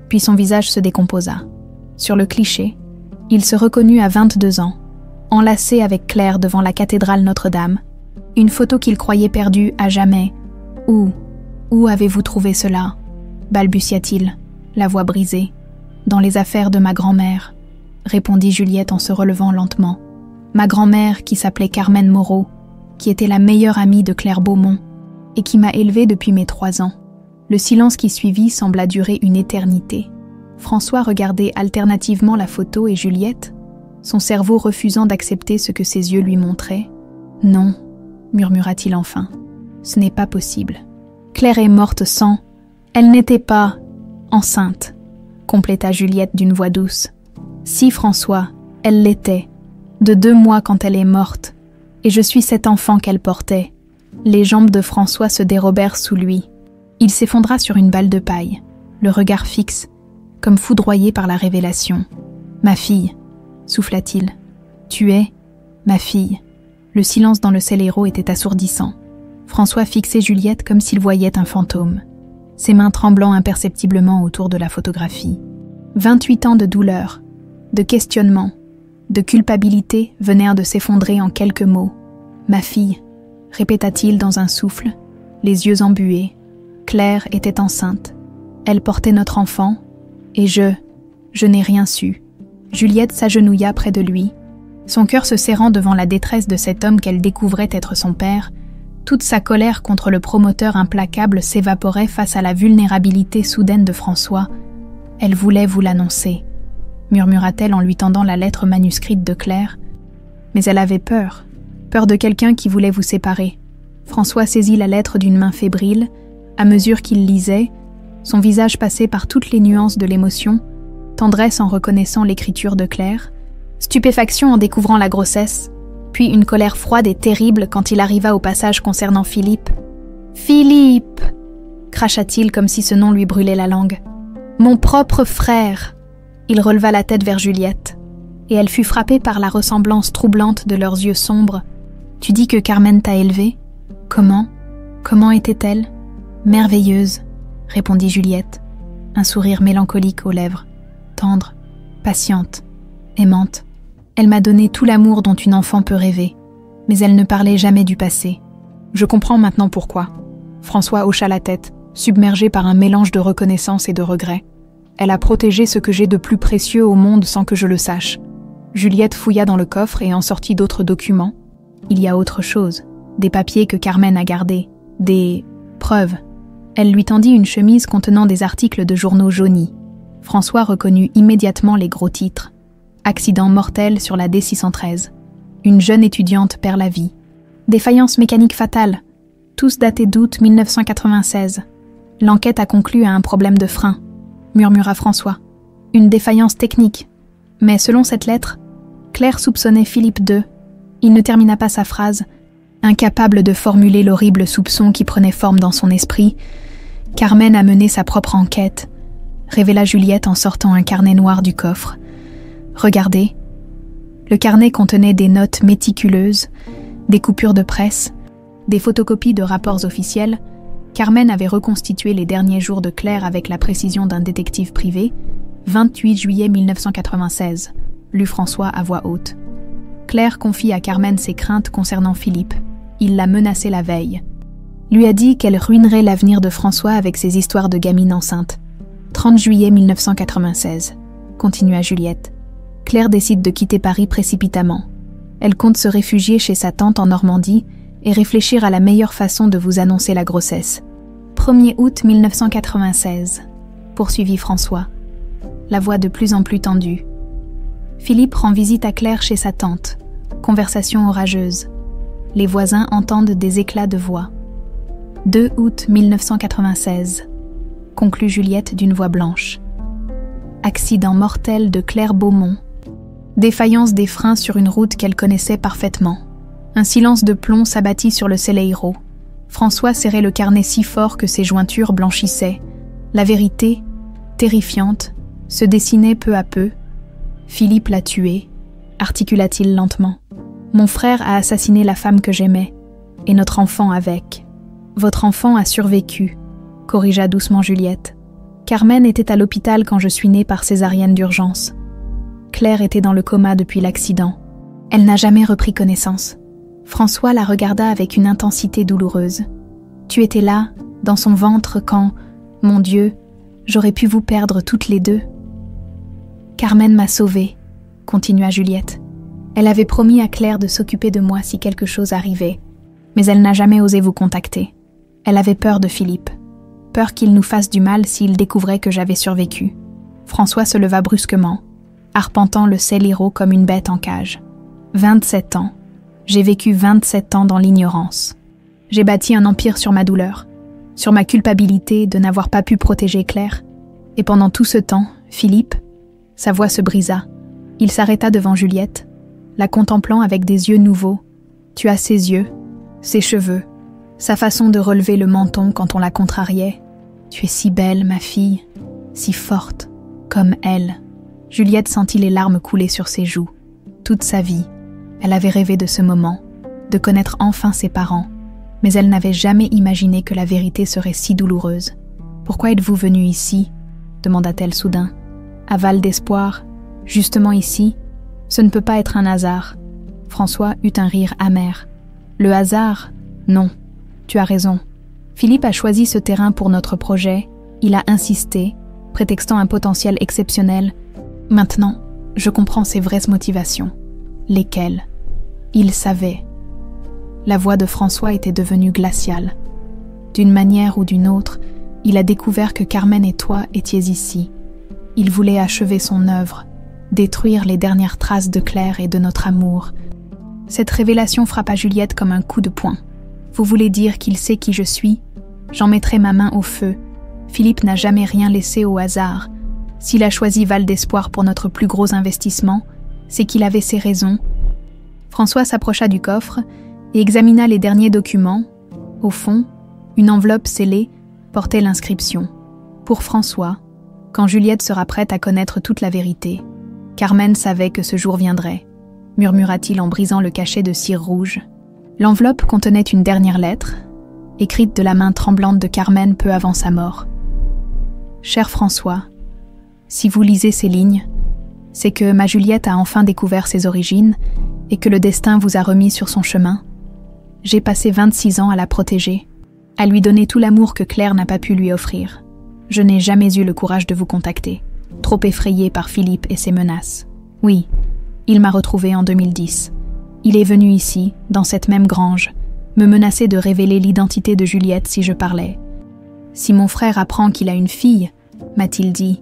puis son visage se décomposa. Sur le cliché, il se reconnut à 22 ans, enlacé avec Claire devant la cathédrale Notre-Dame, une photo qu'il croyait perdue à jamais. « Où avez-vous trouvé cela ?» balbutia-t-il, la voix brisée. « Dans les affaires de ma grand-mère », répondit Juliette en se relevant lentement. « Ma grand-mère qui s'appelait Carmen Moreau, qui était la meilleure amie de Claire Beaumont, et qui m'a élevée depuis mes 3 ans. » Le silence qui suivit sembla durer une éternité. François regardait alternativement la photo et Juliette, son cerveau refusant d'accepter ce que ses yeux lui montraient. « Non », murmura-t-il enfin, « ce n'est pas possible. Claire est morte sans... Elle n'était pas... enceinte », compléta Juliette d'une voix douce. « Si, François, elle l'était, de 2 mois quand elle est morte, et je suis cet enfant qu'elle portait. » Les jambes de François se dérobèrent sous lui. Il s'effondra sur une balle de paille, le regard fixe, comme foudroyé par la révélation. « Ma fille », souffla-t-il. « Tu es ma fille. » Le silence dans le cellier était assourdissant. François fixait Juliette comme s'il voyait un fantôme, ses mains tremblant imperceptiblement autour de la photographie. 28 ans de douleur, de questionnement, de culpabilité venèrent de s'effondrer en quelques mots. « Ma fille », répéta-t-il dans un souffle, les yeux embués. Claire était enceinte. Elle portait notre enfant, et je n'ai rien su. Juliette s'agenouilla près de lui, son cœur se serrant devant la détresse de cet homme qu'elle découvrait être son père. Toute sa colère contre le promoteur implacable s'évaporait face à la vulnérabilité soudaine de François. « Elle voulait vous l'annoncer », murmura-t-elle en lui tendant la lettre manuscrite de Claire. Mais elle avait peur de quelqu'un qui voulait vous séparer. François saisit la lettre d'une main fébrile. À mesure qu'il lisait, son visage passait par toutes les nuances de l'émotion, tendresse en reconnaissant l'écriture de Claire, stupéfaction en découvrant la grossesse, puis une colère froide et terrible quand il arriva au passage concernant Philippe. « Philippe !» cracha-t-il comme si ce nom lui brûlait la langue. « Mon propre frère !» Il releva la tête vers Juliette, et elle fut frappée par la ressemblance troublante de leurs yeux sombres. « Tu dis que Carmen t'a élevée ? Comment était-elle ?»« Merveilleuse !» répondit Juliette, un sourire mélancolique aux lèvres, tendre, patiente, aimante. Elle m'a donné tout l'amour dont une enfant peut rêver, mais elle ne parlait jamais du passé. Je comprends maintenant pourquoi. François hocha la tête, submergé par un mélange de reconnaissance et de regret. Elle a protégé ce que j'ai de plus précieux au monde sans que je le sache. Juliette fouilla dans le coffre et en sortit d'autres documents. Il y a autre chose, des papiers que Carmen a gardés, des preuves. Elle lui tendit une chemise contenant des articles de journaux jaunis. François reconnut immédiatement les gros titres. Accident mortel sur la D613. Une jeune étudiante perd la vie. Défaillance mécanique fatale. Tous datés d'août 1996. L'enquête a conclu à un problème de frein, murmura François. Une défaillance technique. Mais selon cette lettre, Claire soupçonnait Philippe II. Il ne termina pas sa phrase. Incapable de formuler l'horrible soupçon qui prenait forme dans son esprit, Carmen a mené sa propre enquête, révéla Juliette en sortant un carnet noir du coffre. Regardez. Le carnet contenait des notes méticuleuses, des coupures de presse, des photocopies de rapports officiels. Carmen avait reconstitué les derniers jours de Claire avec la précision d'un détective privé. 28 juillet 1996, lut François à voix haute. Claire confie à Carmen ses craintes concernant Philippe. Il l'a menacé la veille. Lui a dit qu'elle ruinerait l'avenir de François avec ses histoires de gamine enceinte. 30 juillet 1996, continua Juliette. Claire décide de quitter Paris précipitamment. Elle compte se réfugier chez sa tante en Normandie et réfléchir à la meilleure façon de vous annoncer la grossesse. 1er août 1996. poursuivit François, la voix de plus en plus tendue. Philippe rend visite à Claire chez sa tante. Conversation orageuse. Les voisins entendent des éclats de voix. 2 août 1996. Conclut Juliette d'une voix blanche. Accident mortel de Claire Beaumont. Défaillance des freins sur une route qu'elle connaissait parfaitement. Un silence de plomb s'abattit sur le Celeiro. François serrait le carnet si fort que ses jointures blanchissaient. La vérité, terrifiante, se dessinait peu à peu. Philippe l'a tué, articula-t-il lentement. Mon frère a assassiné la femme que j'aimais, et notre enfant avec. Votre enfant a survécu, corrigea doucement Juliette. Carmen était à l'hôpital quand je suis née par césarienne d'urgence. Claire était dans le coma depuis l'accident. Elle n'a jamais repris connaissance. François la regarda avec une intensité douloureuse. Tu étais là, dans son ventre, quand, mon Dieu, j'aurais pu vous perdre toutes les deux. Carmen m'a sauvée, continua Juliette. Elle avait promis à Claire de s'occuper de moi si quelque chose arrivait, mais elle n'a jamais osé vous contacter. Elle avait peur de Philippe, peur qu'il nous fasse du mal s'il découvrait que j'avais survécu. François se leva brusquement, arpentant le Celeiro comme une bête en cage. 27 ans. J'ai vécu 27 ans dans l'ignorance. J'ai bâti un empire sur ma douleur, sur ma culpabilité de n'avoir pas pu protéger Claire. Et pendant tout ce temps, Philippe, sa voix se brisa. Il s'arrêta devant Juliette, la contemplant avec des yeux nouveaux. Tu as ses yeux, ses cheveux, sa façon de relever le menton quand on la contrariait. Tu es si belle, ma fille, si forte, comme elle. Juliette sentit les larmes couler sur ses joues. Toute sa vie, elle avait rêvé de ce moment, de connaître enfin ses parents, mais elle n'avait jamais imaginé que la vérité serait si douloureuse. « Pourquoi êtes-vous venu ici ?» demanda-t-elle soudain. « À Val d'Espoir, justement ici, ce ne peut pas être un hasard. » François eut un rire amer. « Le hasard ? Non, tu as raison. Philippe a choisi ce terrain pour notre projet, il a insisté, prétextant un potentiel exceptionnel. Maintenant, je comprends ses vraies motivations. Lesquelles ? Il savait. » La voix de François était devenue glaciale. D'une manière ou d'une autre, il a découvert que Carmen et toi étiez ici. Il voulait achever son œuvre, détruire les dernières traces de Claire et de notre amour. Cette révélation frappa Juliette comme un coup de poing. Vous voulez dire qu'il sait qui je suis ? J'en mettrai ma main au feu. Philippe n'a jamais rien laissé au hasard. S'il a choisi Val d'Espoir pour notre plus gros investissement, c'est qu'il avait ses raisons. François s'approcha du coffre et examina les derniers documents. Au fond, une enveloppe scellée portait l'inscription. Pour François, quand Juliette sera prête à connaître toute la vérité. Carmen savait que ce jour viendrait, murmura-t-il en brisant le cachet de cire rouge. L'enveloppe contenait une dernière lettre, écrite de la main tremblante de Carmen peu avant sa mort. « Cher François, si vous lisez ces lignes, c'est que ma Juliette a enfin découvert ses origines et que le destin vous a remis sur son chemin. J'ai passé 26 ans à la protéger, à lui donner tout l'amour que Claire n'a pas pu lui offrir. Je n'ai jamais eu le courage de vous contacter, trop effrayée par Philippe et ses menaces. Oui, il m'a retrouvée en 2010. Il est venu ici, dans cette même grange, me menacer de révéler l'identité de Juliette si je parlais. Si mon frère apprend qu'il a une fille, m'a-t-il dit,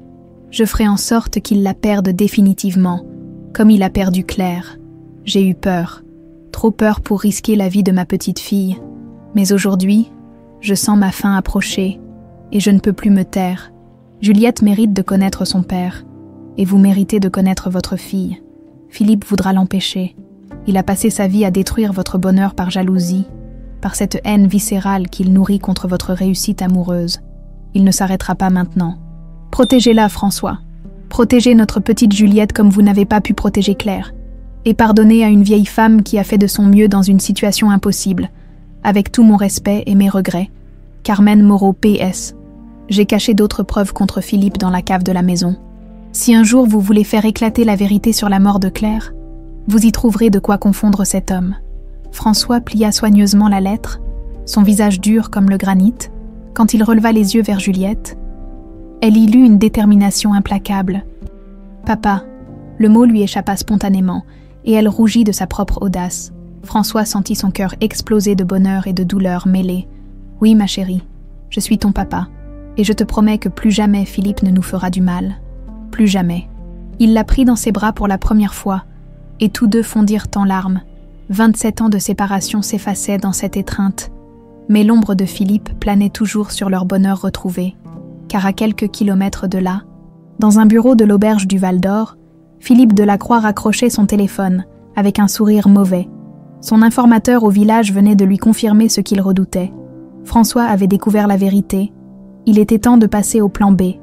je ferai en sorte qu'il la perde définitivement, comme il a perdu Claire. J'ai eu peur, trop peur pour risquer la vie de ma petite fille. Mais aujourd'hui, je sens ma fin approcher, et je ne peux plus me taire. Juliette mérite de connaître son père, et vous méritez de connaître votre fille. Philippe voudra l'empêcher. Il a passé sa vie à détruire votre bonheur par jalousie, par cette haine viscérale qu'il nourrit contre votre réussite amoureuse. Il ne s'arrêtera pas maintenant. Protégez-la, François. Protégez notre petite Juliette comme vous n'avez pas pu protéger Claire. Et pardonnez à une vieille femme qui a fait de son mieux dans une situation impossible. Avec tout mon respect et mes regrets. Carmen Moreau PS. J'ai caché d'autres preuves contre Philippe dans la cave de la maison. Si un jour vous voulez faire éclater la vérité sur la mort de Claire, vous y trouverez de quoi confondre cet homme. François plia soigneusement la lettre, son visage dur comme le granit, quand il releva les yeux vers Juliette. Elle y lut une détermination implacable. « Papa », le mot lui échappa spontanément, et elle rougit de sa propre audace. François sentit son cœur exploser de bonheur et de douleur mêlée. « Oui, ma chérie, je suis ton papa, et je te promets que plus jamais Philippe ne nous fera du mal. Plus jamais. » Il l'a pris dans ses bras pour la première fois, et tous deux fondirent en larmes. 27 ans de séparation s'effaçaient dans cette étreinte, mais l'ombre de Philippe planait toujours sur leur bonheur retrouvé, car à quelques kilomètres de là, dans un bureau de l'auberge du Val-d'Or, Philippe Delacroix raccrochait son téléphone, avec un sourire mauvais. Son informateur au village venait de lui confirmer ce qu'il redoutait. François avait découvert la vérité. Il était temps de passer au plan B.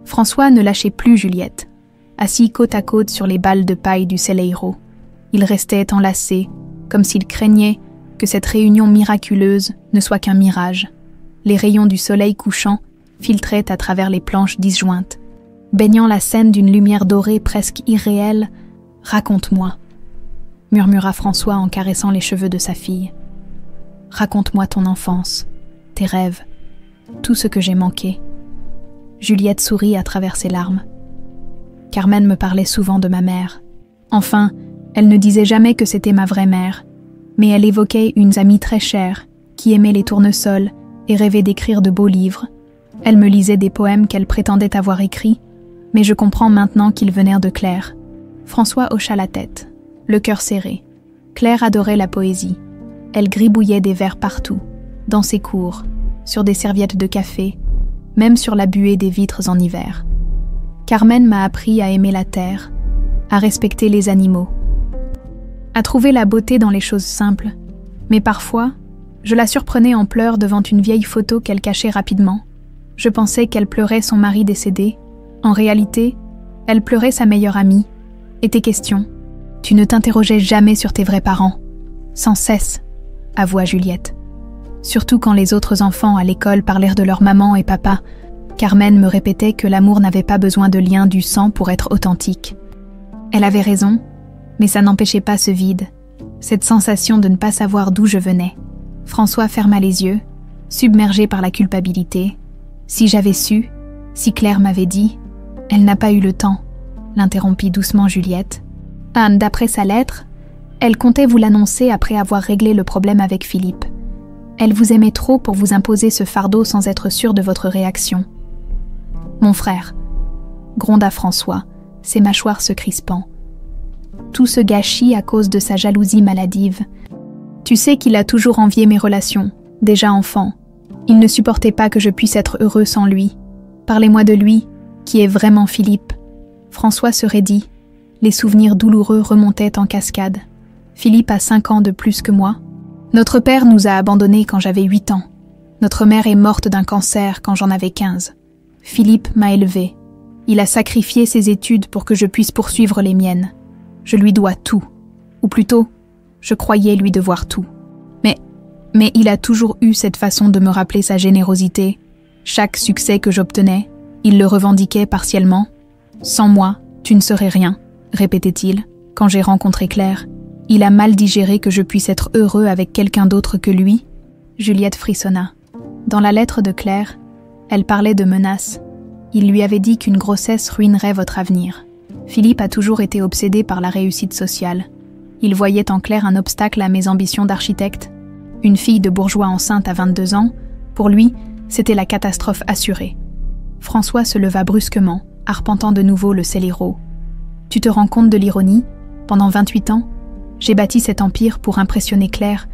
François ne lâchait plus Juliette. Assis côte à côte sur les balles de paille du Celeiro, ils restaient enlacés, comme s'ils craignaient que cette réunion miraculeuse ne soit qu'un mirage. Les rayons du soleil couchant filtraient à travers les planches disjointes, baignant la scène d'une lumière dorée presque irréelle. « Raconte-moi » murmura François en caressant les cheveux de sa fille. « Raconte-moi ton enfance, tes rêves, tout ce que j'ai manqué. » Juliette sourit à travers ses larmes. Carmen me parlait souvent de ma mère. Enfin, elle ne disait jamais que c'était ma vraie mère, mais elle évoquait une amie très chère, qui aimait les tournesols et rêvait d'écrire de beaux livres. Elle me lisait des poèmes qu'elle prétendait avoir écrits, mais je comprends maintenant qu'ils venaient de Claire. François hocha la tête, le cœur serré. Claire adorait la poésie. Elle gribouillait des vers partout, dans ses cours, sur des serviettes de café, même sur la buée des vitres en hiver. Carmen m'a appris à aimer la terre, à respecter les animaux, à trouver la beauté dans les choses simples. Mais parfois, je la surprenais en pleurs devant une vieille photo qu'elle cachait rapidement. Je pensais qu'elle pleurait son mari décédé. En réalité, elle pleurait sa meilleure amie. Et tes questions? Tu ne t'interrogeais jamais sur tes vrais parents. Sans cesse, avoua Juliette. Surtout quand les autres enfants à l'école parlèrent de leur maman et papa. Carmen me répétait que l'amour n'avait pas besoin de lien du sang pour être authentique. Elle avait raison, mais ça n'empêchait pas ce vide, cette sensation de ne pas savoir d'où je venais. François ferma les yeux, submergé par la culpabilité. Si j'avais su, si Claire m'avait dit, elle n'a pas eu le temps, l'interrompit doucement Juliette. Anne, d'après sa lettre, elle comptait vous l'annoncer après avoir réglé le problème avec Philippe. Elle vous aimait trop pour vous imposer ce fardeau sans être sûre de votre réaction. Mon frère, gronda François, ses mâchoires se crispant. Tout ce gâchis à cause de sa jalousie maladive. Tu sais qu'il a toujours envié mes relations, déjà enfant. Il ne supportait pas que je puisse être heureux sans lui. Parlez-moi de lui, qui est vraiment Philippe. François se raidit. Les souvenirs douloureux remontaient en cascade. Philippe a 5 ans de plus que moi. Notre père nous a abandonnés quand j'avais 8 ans. Notre mère est morte d'un cancer quand j'en avais 15. Philippe m'a élevée. Il a sacrifié ses études pour que je puisse poursuivre les miennes. Je lui dois tout. Ou plutôt, je croyais lui devoir tout. Mais il a toujours eu cette façon de me rappeler sa générosité. Chaque succès que j'obtenais, il le revendiquait partiellement. « Sans moi, tu ne serais rien », répétait-il. Quand j'ai rencontré Claire, il a mal digéré que je puisse être heureux avec quelqu'un d'autre que lui. Juliette frissonna. Dans la lettre de Claire, elle parlait de menaces. Il lui avait dit qu'une grossesse ruinerait votre avenir. Philippe a toujours été obsédé par la réussite sociale. Il voyait en Claire un obstacle à mes ambitions d'architecte. Une fille de bourgeois enceinte à 22 ans, pour lui, c'était la catastrophe assurée. François se leva brusquement, arpentant de nouveau le Celeiro. Tu te rends compte de l'ironie? Pendant 28 ans, j'ai bâti cet empire pour impressionner Claire,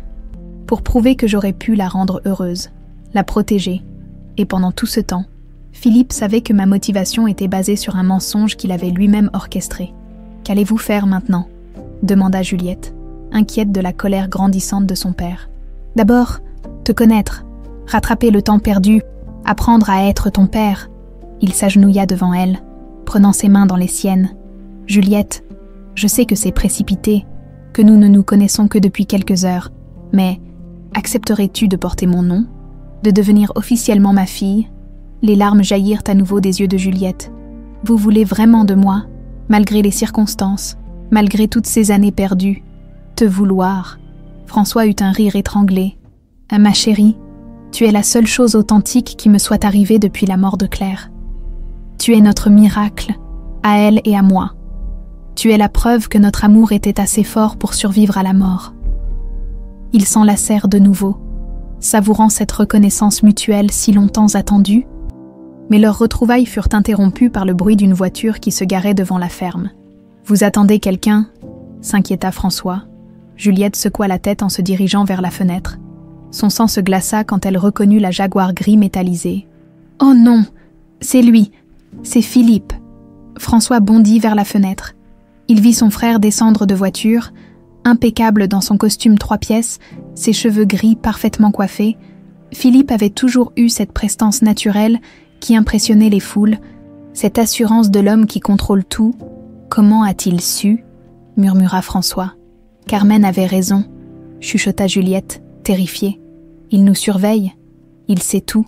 pour prouver que j'aurais pu la rendre heureuse, la protéger. Et pendant tout ce temps, Philippe savait que ma motivation était basée sur un mensonge qu'il avait lui-même orchestré. « Qu'allez-vous faire maintenant ?» demanda Juliette, inquiète de la colère grandissante de son père. « D'abord, te connaître, rattraper le temps perdu, apprendre à être ton père. » Il s'agenouilla devant elle, prenant ses mains dans les siennes. « Juliette, je sais que c'est précipité, que nous ne nous connaissons que depuis quelques heures, mais accepterais-tu de porter mon nom, de devenir officiellement ma fille ?» Les larmes jaillirent à nouveau des yeux de Juliette. « Vous voulez vraiment de moi, malgré les circonstances, malgré toutes ces années perdues, te vouloir ?» François eut un rire étranglé. « Ma chérie, tu es la seule chose authentique qui me soit arrivée depuis la mort de Claire. Tu es notre miracle, à elle et à moi. Tu es la preuve que notre amour était assez fort pour survivre à la mort. » Ils s'enlacèrent de nouveau, savourant cette reconnaissance mutuelle si longtemps attendue. Mais leurs retrouvailles furent interrompues par le bruit d'une voiture qui se garait devant la ferme. « Vous attendez quelqu'un » s'inquiéta François. Juliette secoua la tête en se dirigeant vers la fenêtre. Son sang se glaça quand elle reconnut la Jaguar gris métallisé. « Oh non, c'est lui, c'est Philippe !» François bondit vers la fenêtre. Il vit son frère descendre de voiture, impeccable dans son costume 3 pièces, ses cheveux gris parfaitement coiffés. Philippe avait toujours eu cette prestance naturelle qui impressionnait les foules, cette assurance de l'homme qui contrôle tout. « Comment a-t-il su ?» murmura François. « Carmen avait raison, » chuchota Juliette, terrifiée. « Il nous surveille, il sait tout. »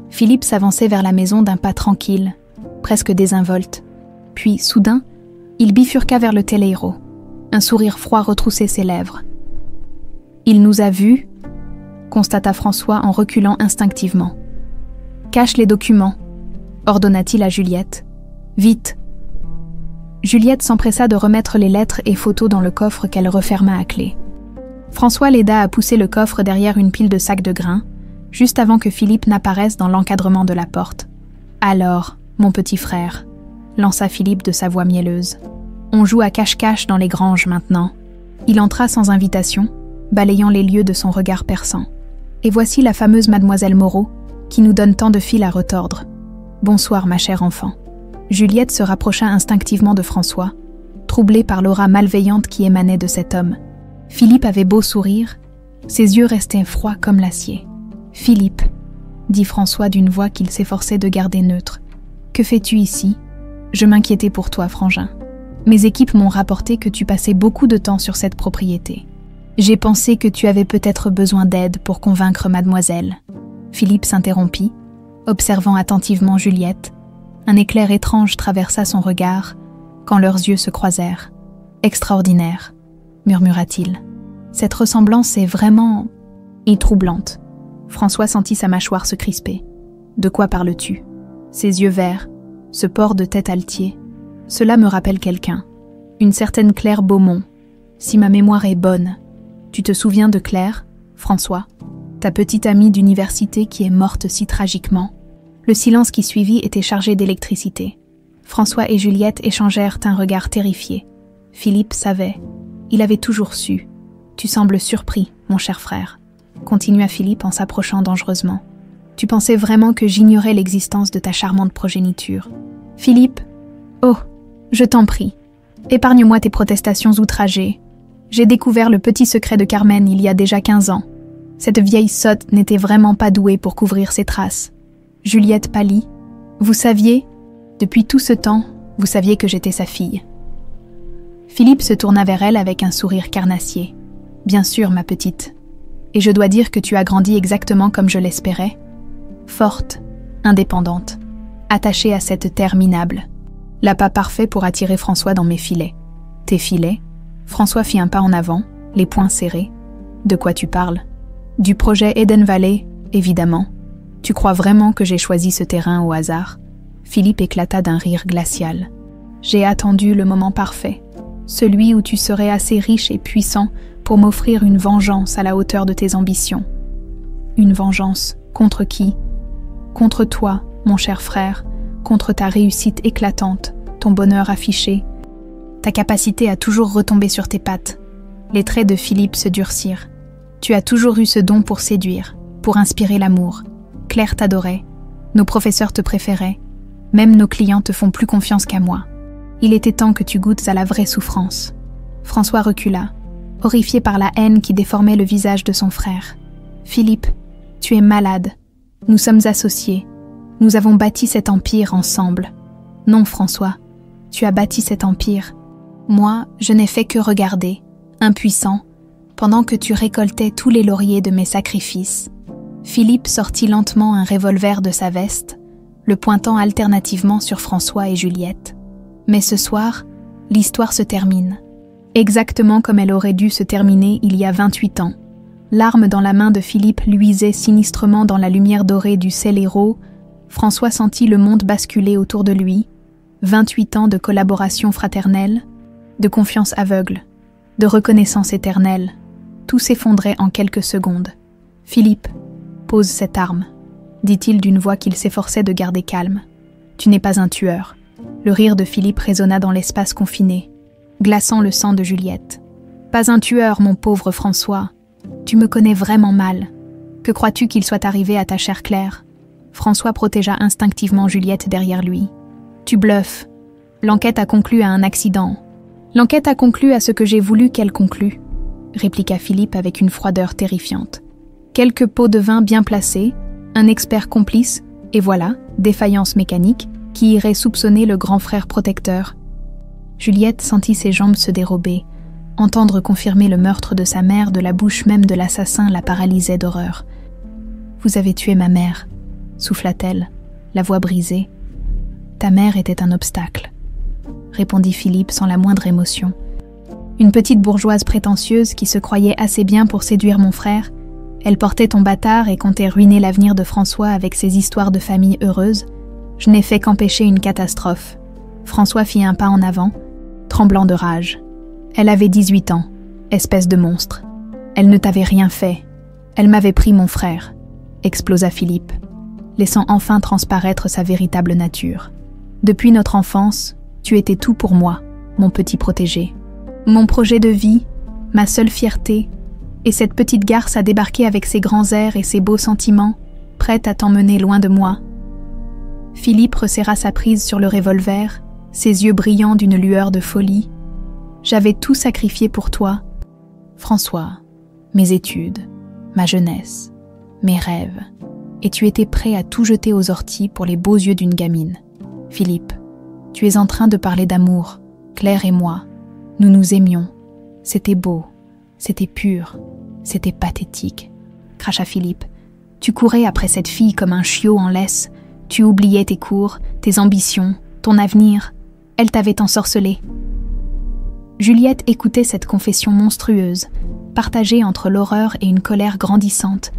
Philippe s'avançait vers la maison d'un pas tranquille, presque désinvolte. Puis, soudain, il bifurqua vers le téléhéros. Un sourire froid retroussait ses lèvres. « Il nous a vus ?» constata François en reculant instinctivement. « Cache les documents » ordonna-t-il à Juliette. « Vite !» Juliette s'empressa de remettre les lettres et photos dans le coffre qu'elle referma à clé. François l'aida à pousser le coffre derrière une pile de sacs de grains, juste avant que Philippe n'apparaisse dans l'encadrement de la porte. « Alors, mon petit frère » lança Philippe de sa voix mielleuse. « On joue à cache-cache dans les granges maintenant. » Il entra sans invitation, balayant les lieux de son regard perçant. Et voici la fameuse mademoiselle Moreau, qui nous donne tant de fil à retordre. « Bonsoir, ma chère enfant. » Juliette se rapprocha instinctivement de François, troublée par l'aura malveillante qui émanait de cet homme. Philippe avait beau sourire, ses yeux restaient froids comme l'acier. « Philippe, » dit François d'une voix qu'il s'efforçait de garder neutre, « que fais-tu ici ? Je m'inquiétais pour toi, frangin. Mes équipes m'ont rapporté que tu passais beaucoup de temps sur cette propriété. J'ai pensé que tu avais peut-être besoin d'aide pour convaincre mademoiselle. » Philippe s'interrompit, observant attentivement Juliette. Un éclair étrange traversa son regard quand leurs yeux se croisèrent. « Extraordinaire », murmura-t-il. « Cette ressemblance est vraiment... et troublante. » François sentit sa mâchoire se crisper. « De quoi parles-tu ? Ses yeux verts, ce port de tête altier, cela me rappelle quelqu'un. Une certaine Claire Beaumont. Si ma mémoire est bonne. Tu te souviens de Claire, François ? Ta petite amie d'université qui est morte si tragiquement. » Le silence qui suivit était chargé d'électricité. François et Juliette échangèrent un regard terrifié. Philippe savait. Il avait toujours su. « Tu sembles surpris, mon cher frère. » Continua Philippe en s'approchant dangereusement. « Tu pensais vraiment que j'ignorais l'existence de ta charmante progéniture. Philippe, oh, je t'en prie, épargne-moi tes protestations outragées. J'ai découvert le petit secret de Carmen il y a déjà 15 ans. Cette vieille sotte n'était vraiment pas douée pour couvrir ses traces. » Juliette pâlit. « Vous saviez, depuis tout ce temps, vous saviez que j'étais sa fille. » Philippe se tourna vers elle avec un sourire carnassier. « Bien sûr, ma petite. Et je dois dire que tu as grandi exactement comme je l'espérais. Forte, indépendante, attachée à cette terre minable. L'appât parfait pour attirer François dans mes filets. » « Tes filets ?» François fit un pas en avant, les poings serrés. « De quoi tu parles ? » ?»« Du projet Eden Valley, évidemment. Tu crois vraiment que j'ai choisi ce terrain au hasard ?» Philippe éclata d'un rire glacial. « J'ai attendu le moment parfait, celui où tu serais assez riche et puissant pour m'offrir une vengeance à la hauteur de tes ambitions. » « Une vengeance contre qui ? Contre toi, mon cher frère, contre ta réussite éclatante, ton bonheur affiché, ta capacité à toujours retomber sur tes pattes. » Les traits de Philippe se durcirent. « Tu as toujours eu ce don pour séduire, pour inspirer l'amour. Claire t'adorait, nos professeurs te préféraient, même nos clients te font plus confiance qu'à moi. Il était temps que tu goûtes à la vraie souffrance. » François recula, horrifié par la haine qui déformait le visage de son frère. « Philippe, tu es malade. Nous sommes associés. Nous avons bâti cet empire ensemble. Non, François, tu as bâti cet empire. Moi, je n'ai fait que regarder, impuissant, pendant que tu récoltais tous les lauriers de mes sacrifices. » Philippe sortit lentement un revolver de sa veste, le pointant alternativement sur François et Juliette. Mais ce soir, l'histoire se termine. Exactement comme elle aurait dû se terminer il y a 28 ans. L'arme dans la main de Philippe luisait sinistrement dans la lumière dorée du Célero. François sentit le monde basculer autour de lui. 28 ans de collaboration fraternelle, de confiance aveugle, de reconnaissance éternelle. Tout s'effondrait en quelques secondes. Philippe, pose cette arme. dit-il d'une voix qu'il s'efforçait de garder calme. Tu n'es pas un tueur. Le rire de Philippe résonna dans l'espace confiné, glaçant le sang de Juliette. Pas un tueur, mon pauvre François. Tu me connais vraiment mal. Que crois-tu qu'il soit arrivé à ta chère Claire ? François protégea instinctivement Juliette derrière lui. Tu bluffes. L'enquête a conclu à un accident. L'enquête a conclu à ce que j'ai voulu qu'elle conclue, répliqua Philippe avec une froideur terrifiante. Quelques pots de vin bien placés, un expert complice, et voilà, défaillance mécanique, qui irait soupçonner le grand frère protecteur. Juliette sentit ses jambes se dérober. Entendre confirmer le meurtre de sa mère de la bouche même de l'assassin la paralysait d'horreur. « Vous avez tué ma mère », souffla-t-elle, la voix brisée. « Ta mère était un obstacle », répondit Philippe sans la moindre émotion. Une petite bourgeoise prétentieuse qui se croyait assez bien pour séduire mon frère, elle portait ton bâtard et comptait ruiner l'avenir de François avec ses histoires de famille heureuse. Je n'ai fait qu'empêcher une catastrophe. François fit un pas en avant, tremblant de rage. Elle avait 18 ans, espèce de monstre. Elle ne t'avait rien fait. Elle m'avait pris mon frère, explosa Philippe, laissant enfin transparaître sa véritable nature. Depuis notre enfance, tu étais tout pour moi, mon petit protégé. Mon projet de vie, ma seule fierté, et cette petite garce a débarqué avec ses grands airs et ses beaux sentiments, prête à t'emmener loin de moi. Philippe resserra sa prise sur le revolver, ses yeux brillants d'une lueur de folie. J'avais tout sacrifié pour toi, François, mes études, ma jeunesse, mes rêves, et tu étais prêt à tout jeter aux orties pour les beaux yeux d'une gamine. Philippe, tu es en train de parler d'amour, Claire et moi. Nous nous aimions. C'était beau, c'était pur, c'était pathétique, cracha Philippe. Tu courais après cette fille comme un chiot en laisse. Tu oubliais tes cours, tes ambitions, ton avenir. Elle t'avait ensorcelé. Juliette écoutait cette confession monstrueuse, partagée entre l'horreur et une colère grandissante.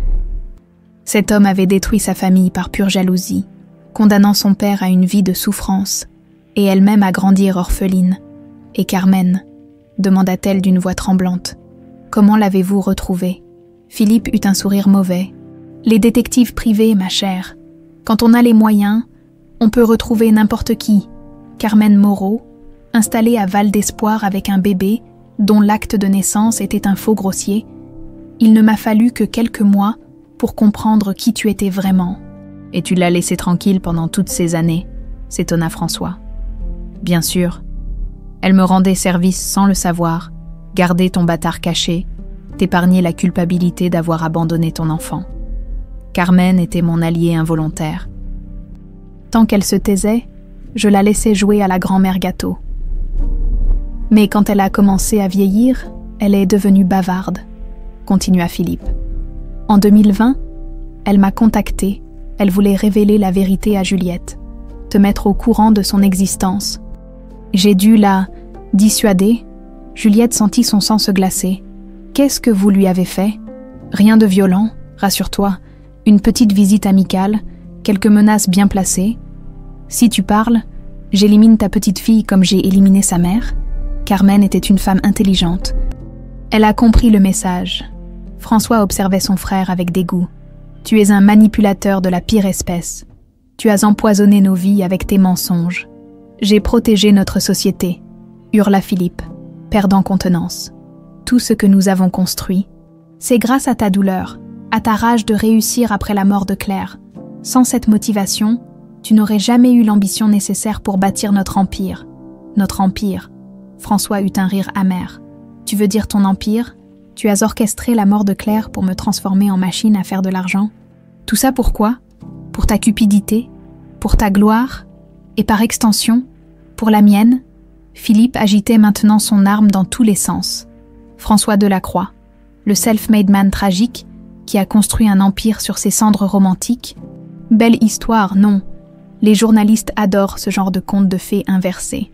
Cet homme avait détruit sa famille par pure jalousie, condamnant son père à une vie de souffrance, et elle-même à grandir orpheline. Et Carmen, demanda-t-elle d'une voix tremblante, comment l'avez-vous retrouvé ? Philippe eut un sourire mauvais. Les détectives privés, ma chère. Quand on a les moyens, on peut retrouver n'importe qui. Carmen Moreau, installée à Val d'Espoir avec un bébé, dont l'acte de naissance était un faux grossier. Il ne m'a fallu que quelques mois pour comprendre qui tu étais vraiment. Et tu l'as laissé tranquille pendant toutes ces années, s'étonna François. Bien sûr. Elle me rendait service sans le savoir, gardait ton bâtard caché, t'épargnait la culpabilité d'avoir abandonné ton enfant. Carmen était mon alliée involontaire. Tant qu'elle se taisait, je la laissais jouer à la grand-mère gâteau. Mais quand elle a commencé à vieillir, elle est devenue bavarde, continua Philippe. En 2020, elle m'a contactée, elle voulait révéler la vérité à Juliette, te mettre au courant de son existence. J'ai dû la dissuader. Juliette sentit son sang se glacer. Qu'est-ce que vous lui avez fait ? Rien de violent, rassure-toi. Une petite visite amicale, quelques menaces bien placées. Si tu parles, j'élimine ta petite fille comme j'ai éliminé sa mère. Carmen était une femme intelligente. Elle a compris le message. François observait son frère avec dégoût. Tu es un manipulateur de la pire espèce. Tu as empoisonné nos vies avec tes mensonges. J'ai protégé notre société, hurla Philippe, perdant contenance. Tout ce que nous avons construit, c'est grâce à ta douleur, à ta rage de réussir après la mort de Claire. Sans cette motivation, tu n'aurais jamais eu l'ambition nécessaire pour bâtir notre empire. Notre empire. François eut un rire amer. Tu veux dire ton empire ? Tu as orchestré la mort de Claire pour me transformer en machine à faire de l'argent. Tout ça pourquoi ? Pour ta cupidité ? Pour ta gloire ? Et par extension, pour la mienne ? Philippe agitait maintenant son arme dans tous les sens. François Delacroix, le self-made man tragique, qui a construit un empire sur ses cendres romantiques. Belle histoire, non. Les journalistes adorent ce genre de contes de fées inversés.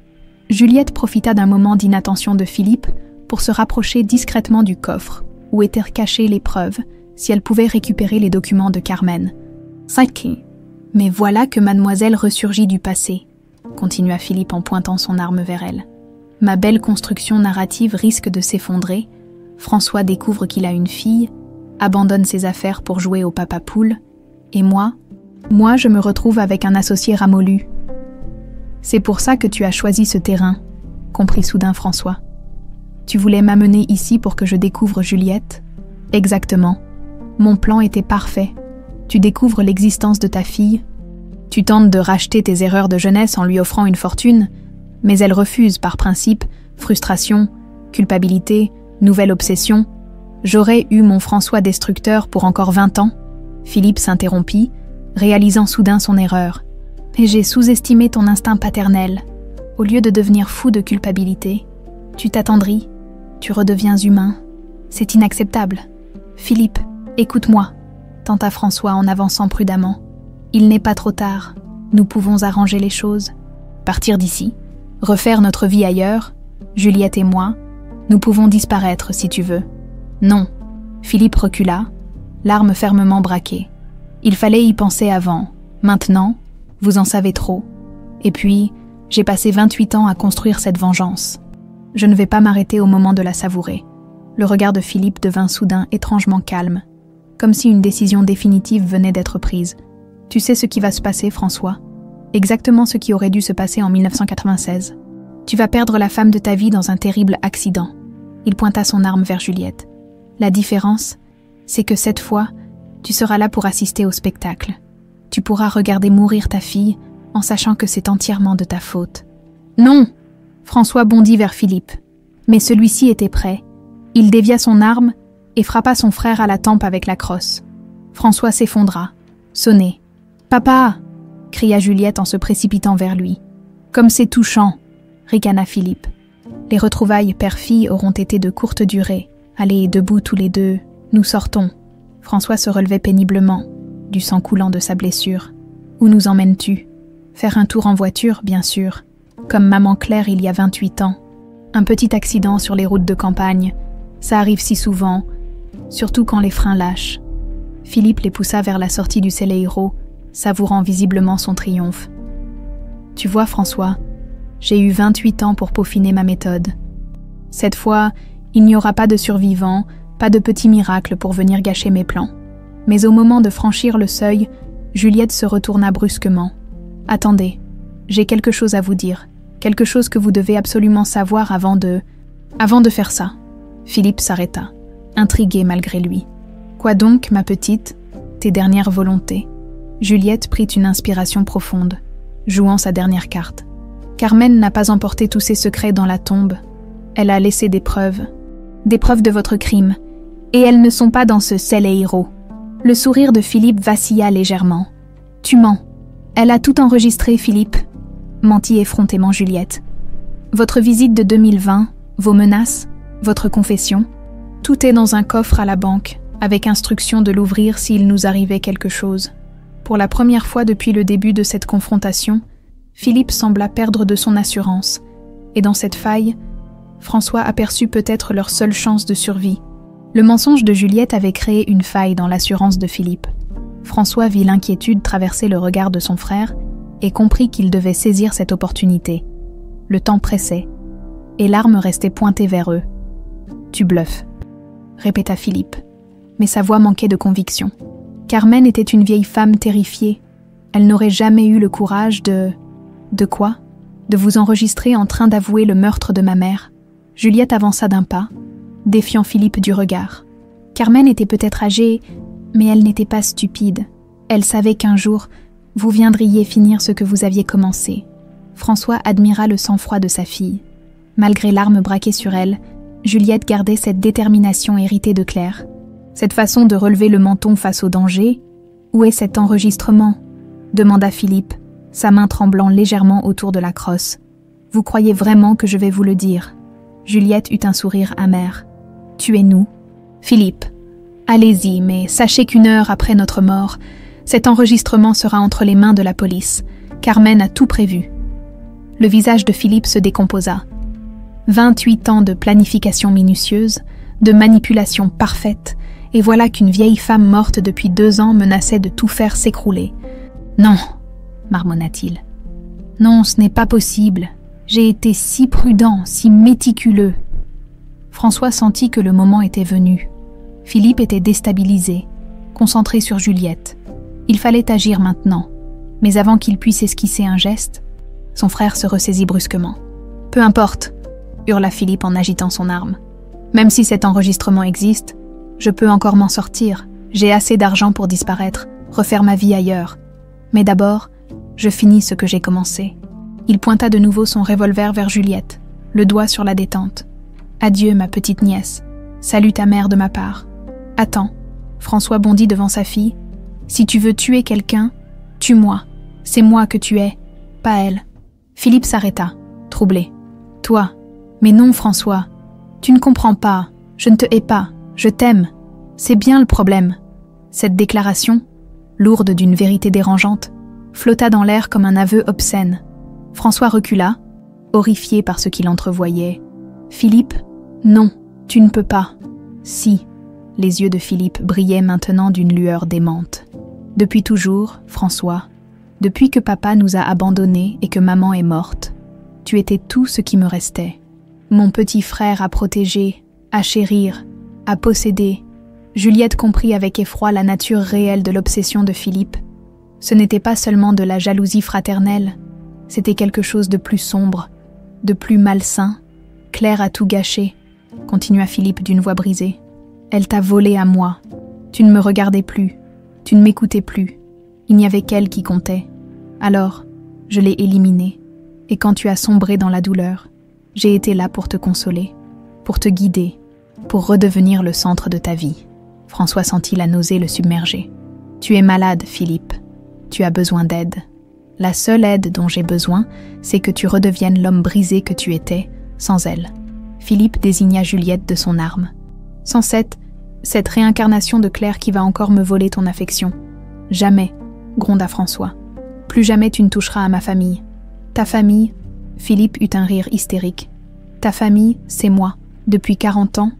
Juliette profita d'un moment d'inattention de Philippe pour se rapprocher discrètement du coffre, où étaient cachées les preuves, si elle pouvait récupérer les documents de Carmen. 5. Mais voilà que mademoiselle ressurgit du passé, continua Philippe en pointant son arme vers elle. Ma belle construction narrative risque de s'effondrer. François découvre qu'il a une fille, abandonne ses affaires pour jouer au papa poule, et moi, Moi, je me retrouve avec un associé ramollu. C'est pour ça que tu as choisi ce terrain, comprit soudain François. Tu voulais m'amener ici pour que je découvre Juliette? Exactement. Mon plan était parfait. Tu découvres l'existence de ta fille. Tu tentes de racheter tes erreurs de jeunesse en lui offrant une fortune, mais elle refuse par principe, frustration, culpabilité, nouvelle obsession. J'aurais eu mon François destructeur pour encore 20 ans. Philippe s'interrompit, réalisant soudain son erreur. Mais j'ai sous-estimé ton instinct paternel. Au lieu de devenir fou de culpabilité, tu t'attendris, tu redeviens humain. C'est inacceptable. Philippe, écoute-moi, tenta François en avançant prudemment. Il n'est pas trop tard. Nous pouvons arranger les choses. Partir d'ici, refaire notre vie ailleurs, Juliette et moi, nous pouvons disparaître si tu veux. Non. Philippe recula, l'arme fermement braquée. Il fallait y penser avant. Maintenant, vous en savez trop. Et puis, j'ai passé 28 ans à construire cette vengeance. Je ne vais pas m'arrêter au moment de la savourer. Le regard de Philippe devint soudain étrangement calme, comme si une décision définitive venait d'être prise. Tu sais ce qui va se passer, François? Exactement ce qui aurait dû se passer en 1996. Tu vas perdre la femme de ta vie dans un terrible accident. Il pointa son arme vers Juliette. La différence, c'est que cette fois, tu seras là pour assister au spectacle. Tu pourras regarder mourir ta fille en sachant que c'est entièrement de ta faute. Non! François bondit vers Philippe. Mais celui-ci était prêt. Il dévia son arme et frappa son frère à la tempe avec la crosse. François s'effondra, sonné. « Papa !» cria Juliette en se précipitant vers lui. « Comme c'est touchant !» ricana Philippe. Les retrouvailles père-fille auront été de courte durée. Allez, debout tous les deux, nous sortons. François se relevait péniblement, du sang coulant de sa blessure. Où nous emmènes-tu? Faire un tour en voiture, bien sûr. Comme maman Claire il y a 28 ans. Un petit accident sur les routes de campagne. Ça arrive si souvent, surtout quand les freins lâchent. Philippe les poussa vers la sortie du Celeiro, savourant visiblement son triomphe. Tu vois, François, j'ai eu 28 ans pour peaufiner ma méthode. Cette fois, il n'y aura pas de survivants, pas de petits miracles pour venir gâcher mes plans. Mais au moment de franchir le seuil, Juliette se retourna brusquement. « Attendez, j'ai quelque chose à vous dire, quelque chose que vous devez absolument savoir avant de faire ça. » Philippe s'arrêta, intrigué malgré lui. « Quoi donc, ma petite? Tes dernières volontés ?» Juliette prit une inspiration profonde, jouant sa dernière carte. Carmen n'a pas emporté tous ses secrets dans la tombe. Elle a laissé des preuves de votre crime, et elles ne sont pas dans ce Celeiro. Le sourire de Philippe vacilla légèrement. « Tu mens. Elle a tout enregistré, Philippe. » mentit effrontément Juliette. « Votre visite de 2020, vos menaces, votre confession, tout est dans un coffre à la banque, avec instruction de l'ouvrir s'il nous arrivait quelque chose. » Pour la première fois depuis le début de cette confrontation, Philippe sembla perdre de son assurance, et dans cette faille, François aperçut peut-être leur seule chance de survie. Le mensonge de Juliette avait créé une faille dans l'assurance de Philippe. François vit l'inquiétude traverser le regard de son frère et comprit qu'il devait saisir cette opportunité. Le temps pressait, et l'arme restait pointée vers eux. « Tu bluffes », répéta Philippe, mais sa voix manquait de conviction. Carmen était une vieille femme terrifiée. Elle n'aurait jamais eu le courage de... De quoi? De vous enregistrer en train d'avouer le meurtre de ma mère. Juliette avança d'un pas, défiant Philippe du regard. Carmen était peut-être âgée, mais elle n'était pas stupide. Elle savait qu'un jour, vous viendriez finir ce que vous aviez commencé. François admira le sang-froid de sa fille. Malgré l'arme braquée sur elle, Juliette gardait cette détermination héritée de Claire. Cette façon de relever le menton face au danger? Où est cet enregistrement? Demanda Philippe, sa main tremblant légèrement autour de la crosse. Vous croyez vraiment que je vais vous le dire? Juliette eut un sourire amer. Tuez-nous. Philippe, allez-y, mais sachez qu'1 heure après notre mort, cet enregistrement sera entre les mains de la police. Carmen a tout prévu. Le visage de Philippe se décomposa. 28 ans de planification minutieuse, de manipulation parfaite, et voilà qu'une vieille femme morte depuis 2 ans menaçait de tout faire s'écrouler. « Non !» marmonna-t-il. « Non, ce n'est pas possible. J'ai été si prudent, si méticuleux. » François sentit que le moment était venu. Philippe était déstabilisé, concentré sur Juliette. Il fallait agir maintenant, mais avant qu'il puisse esquisser un geste, son frère se ressaisit brusquement. « Peu importe !» hurla Philippe en agitant son arme. « Même si cet enregistrement existe, je peux encore m'en sortir. J'ai assez d'argent pour disparaître, refaire ma vie ailleurs. Mais d'abord, je finis ce que j'ai commencé. » Il pointa de nouveau son revolver vers Juliette, le doigt sur la détente. « Adieu, ma petite nièce. Salue ta mère de ma part. »« Attends. » François bondit devant sa fille. « Si tu veux tuer quelqu'un, tue-moi. C'est moi que tu es, pas elle. » Philippe s'arrêta, troublé. « Toi. Mais non, François. Tu ne comprends pas. Je ne te hais pas. Je t'aime. C'est bien le problème. » Cette déclaration, lourde d'une vérité dérangeante, flotta dans l'air comme un aveu obscène. François recula, horrifié par ce qu'il entrevoyait. « Philippe, non, tu ne peux pas. »« Si. » Les yeux de Philippe brillaient maintenant d'une lueur démente. « Depuis toujours, François, depuis que papa nous a abandonnés et que maman est morte, tu étais tout ce qui me restait. Mon petit frère à protéger, à chérir, à posséder. » Juliette comprit avec effroi la nature réelle de l'obsession de Philippe. Ce n'était pas seulement de la jalousie fraternelle, c'était quelque chose de plus sombre, de plus malsain. « Claire a tout gâché », continua Philippe d'une voix brisée. « Elle t'a volé à moi. Tu ne me regardais plus, tu ne m'écoutais plus. Il n'y avait qu'elle qui comptait. Alors, je l'ai éliminée. Et quand tu as sombré dans la douleur, j'ai été là pour te consoler, pour te guider, pour redevenir le centre de ta vie. » François sentit la nausée le submerger. « Tu es malade, Philippe. Tu as besoin d'aide. La seule aide dont j'ai besoin, c'est que tu redeviennes l'homme brisé que tu étais, sans elle. » Philippe désigna Juliette de son arme. « Sans cette réincarnation de Claire qui va encore me voler ton affection. Jamais, gronda François. Plus jamais tu ne toucheras à ma famille. Ta famille, Philippe eut un rire hystérique. Ta famille, c'est moi. Depuis 40 ans,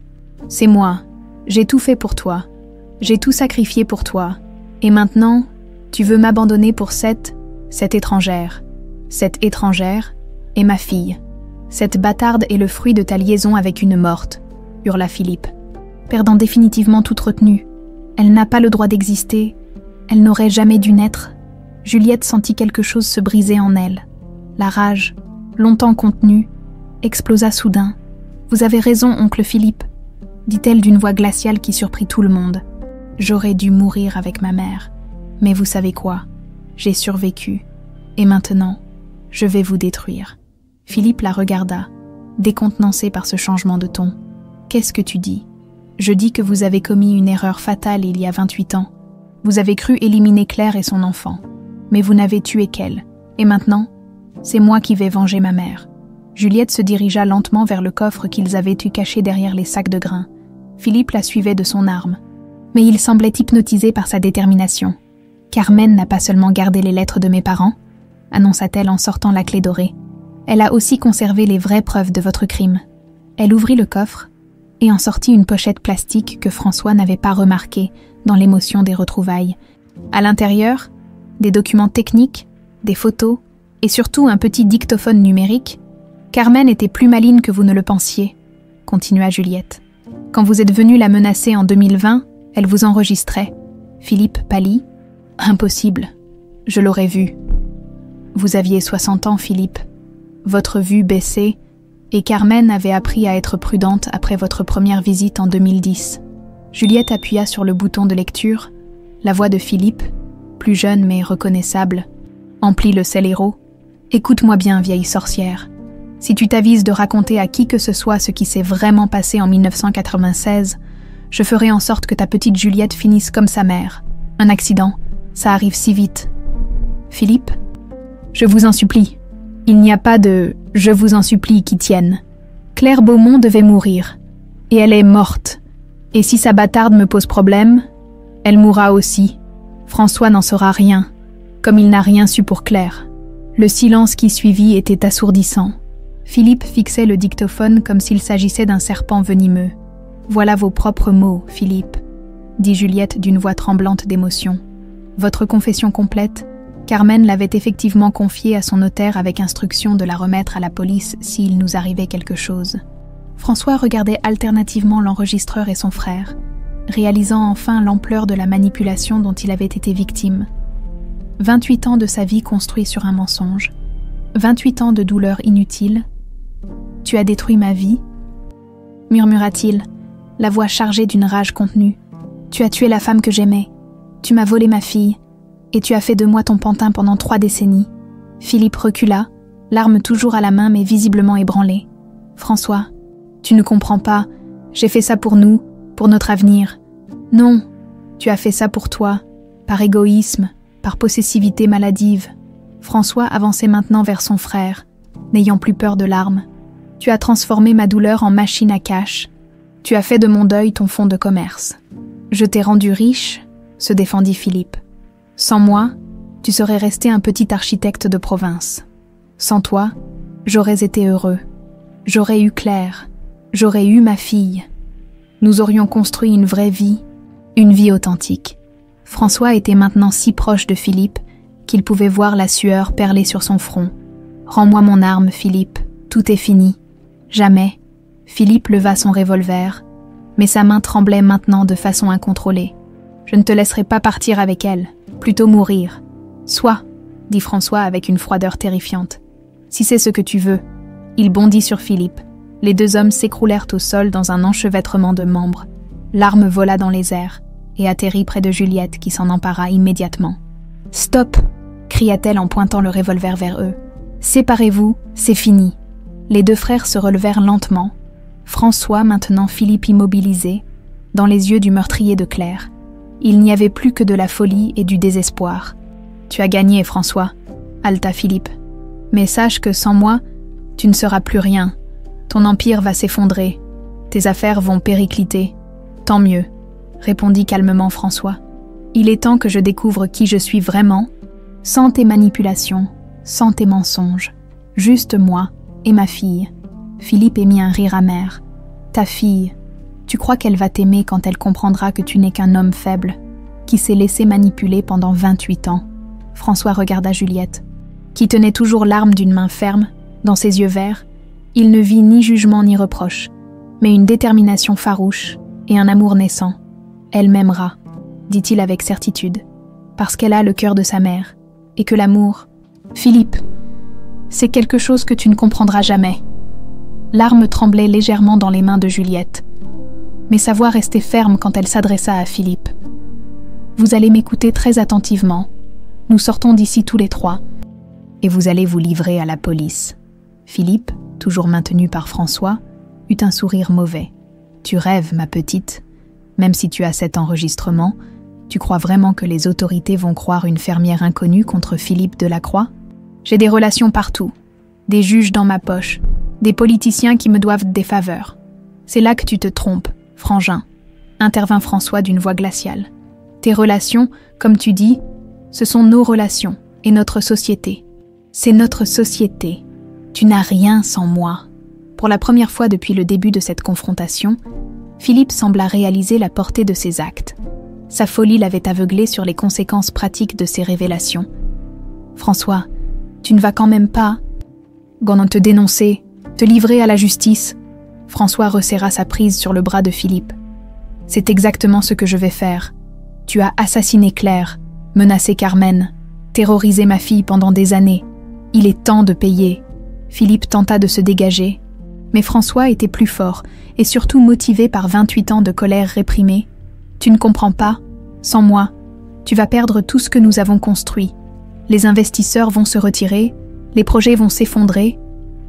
c'est moi. J'ai tout fait pour toi. J'ai tout sacrifié pour toi. Et maintenant, tu veux m'abandonner pour cette étrangère. Cette étrangère est ma fille. Cette bâtarde est le fruit de ta liaison avec une morte, hurla Philippe, perdant définitivement toute retenue. Elle n'a pas le droit d'exister. Elle n'aurait jamais dû naître. Juliette sentit quelque chose se briser en elle. La rage, longtemps contenue, explosa soudain. « Vous avez raison, oncle Philippe, » dit-elle d'une voix glaciale qui surprit tout le monde. « J'aurais dû mourir avec ma mère. Mais vous savez quoi? J'ai survécu. Et maintenant, je vais vous détruire. » Philippe la regarda, décontenancé par ce changement de ton. « Qu'est-ce que tu dis? Je dis que vous avez commis une erreur fatale il y a 28 ans. Vous avez cru éliminer Claire et son enfant. Mais vous n'avez tué qu'elle. Et maintenant, c'est moi qui vais venger ma mère. » Juliette se dirigea lentement vers le coffre qu'ils avaient eu caché derrière les sacs de grains. Philippe la suivait de son arme. Mais il semblait hypnotisé par sa détermination. « Carmen n'a pas seulement gardé les lettres de mes parents, » annonça-t-elle en sortant la clé dorée. « Elle a aussi conservé les vraies preuves de votre crime. » Elle ouvrit le coffre et en sortit une pochette plastique que François n'avait pas remarquée dans l'émotion des retrouvailles. À l'intérieur, des documents techniques, des photos et surtout un petit dictaphone numérique. « Carmen était plus maligne que vous ne le pensiez, » continua Juliette. « Quand vous êtes venu la menacer en 2020, elle vous enregistrait. » Philippe pâlit. « Impossible. Je l'aurais vu. » Vous aviez 60 ans, Philippe. Votre vue baissait et Carmen avait appris à être prudente après votre première visite en 2010. Juliette appuya sur le bouton de lecture. La voix de Philippe, plus jeune mais reconnaissable, emplit le scélérat. « Écoute-moi bien, vieille sorcière. Si tu t'avises de raconter à qui que ce soit ce qui s'est vraiment passé en 1996, je ferai en sorte que ta petite Juliette finisse comme sa mère. Un accident, ça arrive si vite. » Philippe, je vous en supplie. Il n'y a pas de « je vous en supplie » qui tienne. Claire Beaumont devait mourir. Et elle est morte. Et si sa bâtarde me pose problème, elle mourra aussi. François n'en saura rien, comme il n'a rien su pour Claire. Le silence qui suivit était assourdissant. Philippe fixait le dictaphone comme s'il s'agissait d'un serpent venimeux. « Voilà vos propres mots, Philippe, » dit Juliette d'une voix tremblante d'émotion. « Votre confession complète, Carmen l'avait effectivement confiée à son notaire avec instruction de la remettre à la police s'il nous arrivait quelque chose. » François regardait alternativement l'enregistreur et son frère, réalisant enfin l'ampleur de la manipulation dont il avait été victime. 28 ans de sa vie construits sur un mensonge. 28 ans de douleur inutile. Tu as détruit ma vie, murmura-t-il, la voix chargée d'une rage contenue. Tu as tué la femme que j'aimais. Tu m'as volé ma fille. Et tu as fait de moi ton pantin pendant 3 décennies. Philippe recula, l'arme toujours à la main mais visiblement ébranlée. François, tu ne comprends pas. J'ai fait ça pour nous, pour notre avenir. Non, tu as fait ça pour toi, par égoïsme, par possessivité maladive. François avançait maintenant vers son frère, n'ayant plus peur de l'arme. Tu as transformé ma douleur en machine à cash. Tu as fait de mon deuil ton fonds de commerce. Je t'ai rendu riche, se défendit Philippe. Sans moi, tu serais resté un petit architecte de province. Sans toi, j'aurais été heureux. J'aurais eu Claire. J'aurais eu ma fille. Nous aurions construit une vraie vie, une vie authentique. François était maintenant si proche de Philippe qu'il pouvait voir la sueur perler sur son front. « Rends-moi mon arme, Philippe, tout est fini. » Jamais. Philippe leva son revolver, mais sa main tremblait maintenant de façon incontrôlée. « Je ne te laisserai pas partir avec elle, plutôt mourir. »« Soit, » dit François avec une froideur terrifiante. « Si c'est ce que tu veux. » Il bondit sur Philippe. Les 2 hommes s'écroulèrent au sol dans un enchevêtrement de membres. L'arme vola dans les airs et atterrit près de Juliette qui s'en empara immédiatement. « Stop !» cria-t-elle en pointant le revolver vers eux. « Séparez-vous, c'est fini. » Les 2 frères se relevèrent lentement. François maintenant Philippe immobilisé, dans les yeux du meurtrier de Claire. Il n'y avait plus que de la folie et du désespoir. « Tu as gagné, François, » haleta Philippe. « Mais sache que sans moi, tu ne seras plus rien. Ton empire va s'effondrer. Tes affaires vont péricliter. Tant mieux, » répondit calmement François. « Il est temps que je découvre qui je suis vraiment, sans tes manipulations, sans tes mensonges. Juste moi et ma fille. » Philippe émit un rire amer. « Ta fille, tu crois qu'elle va t'aimer quand elle comprendra que tu n'es qu'un homme faible, qui s'est laissé manipuler pendant 28 ans. » François regarda Juliette, qui tenait toujours l'arme d'une main ferme, dans ses yeux verts. Il ne vit ni jugement ni reproche, mais une détermination farouche et un amour naissant. « Elle m'aimera, » dit-il avec certitude, parce qu'elle a le cœur de sa mère, et que l'amour... Philippe, c'est quelque chose que tu ne comprendras jamais. L'arme tremblait légèrement dans les mains de Juliette, mais sa voix restait ferme quand elle s'adressa à Philippe. « Vous allez m'écouter très attentivement. Nous sortons d'ici tous les 3, et vous allez vous livrer à la police. » Philippe, toujours maintenu par François, eut un sourire mauvais. « Tu rêves, ma petite. Même si tu as cet enregistrement, tu crois vraiment que les autorités vont croire une fermière inconnue contre Philippe Delacroix? J'ai des relations partout, des juges dans ma poche, des politiciens qui me doivent des faveurs. C'est là que tu te trompes, frangin, » intervint François d'une voix glaciale. « Tes relations, comme tu dis, ce sont nos relations et notre société. C'est notre société. Tu n'as rien sans moi. » Pour la première fois depuis le début de cette confrontation, Philippe sembla réaliser la portée de ses actes. Sa folie l'avait aveuglé sur les conséquences pratiques de ses révélations. « François, tu ne vas quand même pas te dénoncer, te livrer à la justice. » François resserra sa prise sur le bras de Philippe. « C'est exactement ce que je vais faire. Tu as assassiné Claire, menacé Carmen, terrorisé ma fille pendant des années. Il est temps de payer. » Philippe tenta de se dégager, mais François était plus fort et surtout motivé par 28 ans de colère réprimée. « Tu ne comprends pas? Sans moi, tu vas perdre tout ce que nous avons construit. Les investisseurs vont se retirer, les projets vont s'effondrer.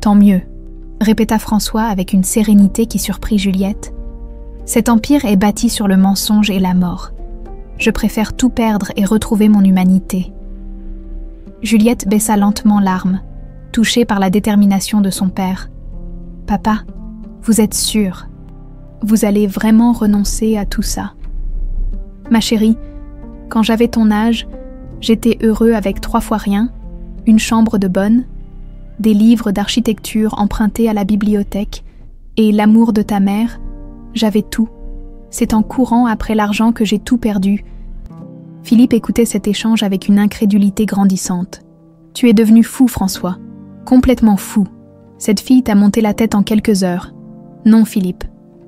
Tant mieux, » répéta François avec une sérénité qui surprit Juliette. « Cet empire est bâti sur le mensonge et la mort. Je préfère tout perdre et retrouver mon humanité. » Juliette baissa lentement l'arme, touchée par la détermination de son père. « Papa, vous êtes sûr? Vous allez vraiment renoncer à tout ça? » « Ma chérie, quand j'avais ton âge, j'étais heureux avec 3 fois rien, une chambre de bonne, des livres d'architecture empruntés à la bibliothèque et l'amour de ta mère. J'avais tout. C'est en courant après l'argent que j'ai tout perdu. » Philippe écoutait cet échange avec une incrédulité grandissante. « Tu es devenu fou, François. Complètement fou. Cette fille t'a monté la tête en quelques heures. Non, Philippe.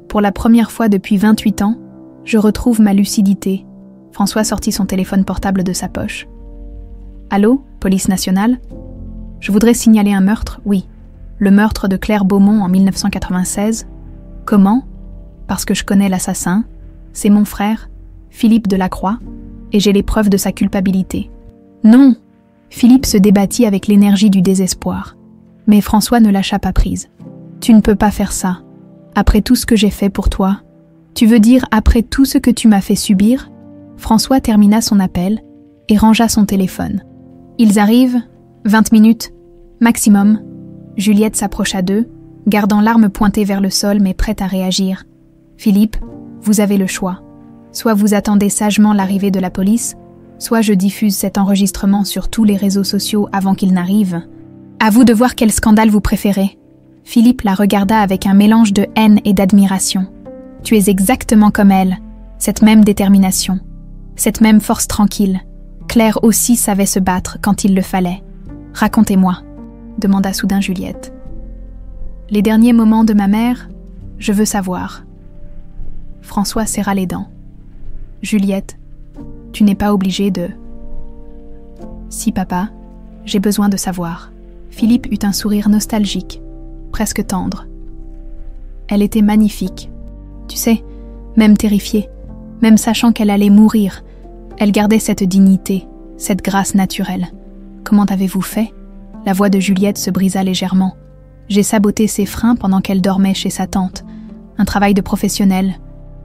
Pour la première fois depuis 28 ans, je retrouve ma lucidité. » François sortit son téléphone portable de sa poche. Allô, police nationale? Je voudrais signaler un meurtre, oui. Le meurtre de Claire Beaumont en 1996. Comment? Parce que je connais l'assassin. C'est mon frère, Philippe Delacroix, et j'ai les preuves de sa culpabilité. Non! Philippe se débattit avec l'énergie du désespoir. Mais François ne lâcha pas prise. Tu ne peux pas faire ça. Après tout ce que j'ai fait pour toi. Tu veux dire après tout ce que tu m'as fait subir? François termina son appel et rangea son téléphone. Ils arrivent, 20 minutes, maximum. Juliette s'approcha d'eux, gardant l'arme pointée vers le sol mais prête à réagir. Philippe, vous avez le choix. Soit vous attendez sagement l'arrivée de la police, soit je diffuse cet enregistrement sur tous les réseaux sociaux avant qu'il n'arrive. À vous de voir quel scandale vous préférez. Philippe la regarda avec un mélange de haine et d'admiration. Tu es exactement comme elle, cette même détermination, cette même force tranquille. Claire aussi savait se battre quand il le fallait. Racontez-moi, demanda soudain Juliette. Les derniers moments de ma mère, je veux savoir. François serra les dents. Juliette, tu n'es pas obligée de... Si, papa, j'ai besoin de savoir. Philippe eut un sourire nostalgique, presque tendre. Elle était magnifique. Tu sais, même terrifiée, même sachant qu'elle allait mourir, elle gardait cette dignité, cette grâce naturelle. Comment avez-vous fait? La voix de Juliette se brisa légèrement. J'ai saboté ses freins pendant qu'elle dormait chez sa tante. Un travail de professionnel.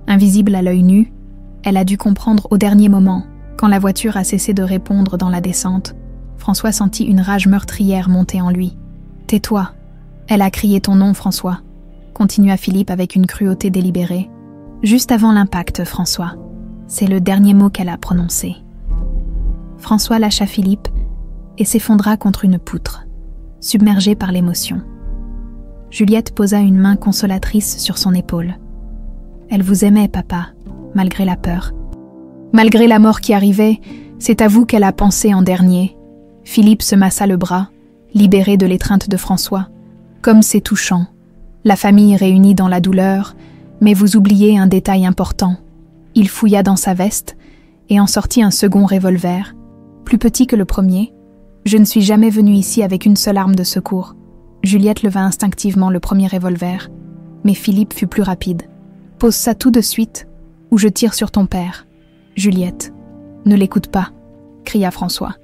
Invisible à l'œil nu, elle a dû comprendre au dernier moment, quand la voiture a cessé de répondre dans la descente. François sentit une rage meurtrière monter en lui. « Tais-toi !» Elle a crié ton nom, François, continua Philippe avec une cruauté délibérée. Juste avant l'impact, François. C'est le dernier mot qu'elle a prononcé. François lâcha Philippe et s'effondra contre une poutre, submergé par l'émotion. Juliette posa une main consolatrice sur son épaule. Elle vous aimait, papa, malgré la peur. Malgré la mort qui arrivait, c'est à vous qu'elle a pensé en dernier. Philippe se massa le bras, libéré de l'étreinte de François. Comme c'est touchant. La famille réunie dans la douleur, mais vous oubliez un détail important. Il fouilla dans sa veste et en sortit un second revolver, plus petit que le premier. Je ne suis jamais venue ici avec une seule arme de secours. Juliette leva instinctivement le premier revolver, mais Philippe fut plus rapide. Pose ça tout de suite, ou je tire sur ton père. Juliette, ne l'écoute pas, cria François.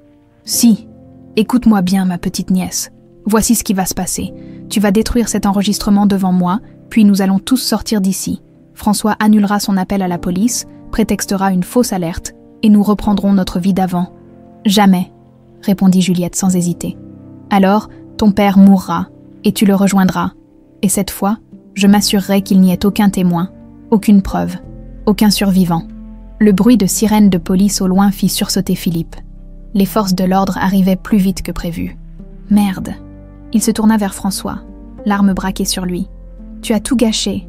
Si, écoute-moi bien, ma petite nièce. Voici ce qui va se passer. Tu vas détruire cet enregistrement devant moi, puis nous allons tous sortir d'ici. François annulera son appel à la police, prétextera une fausse alerte, et nous reprendrons notre vie d'avant. Jamais, répondit Juliette sans hésiter. Alors, ton père mourra, et tu le rejoindras. Et cette fois, je m'assurerai qu'il n'y ait aucun témoin, aucune preuve, aucun survivant. Le bruit de sirène de police au loin fit sursauter Philippe. Les forces de l'ordre arrivaient plus vite que prévu. Merde. Il se tourna vers François, l'arme braquée sur lui. Tu as tout gâché.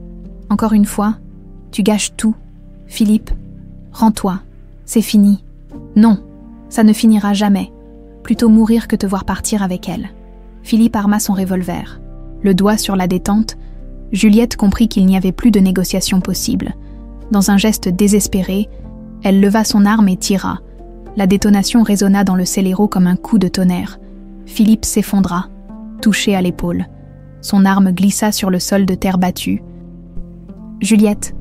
Encore une fois, tu gâches tout. Philippe, rends-toi. C'est fini. Non, ça ne finira jamais. Plutôt mourir que te voir partir avec elle. Philippe arma son revolver. Le doigt sur la détente, Juliette comprit qu'il n'y avait plus de négociation possible. Dans un geste désespéré, elle leva son arme et tira. La détonation résonna dans le scélérat comme un coup de tonnerre. Philippe s'effondra, touché à l'épaule. Son arme glissa sur le sol de terre battue. « Juliette !»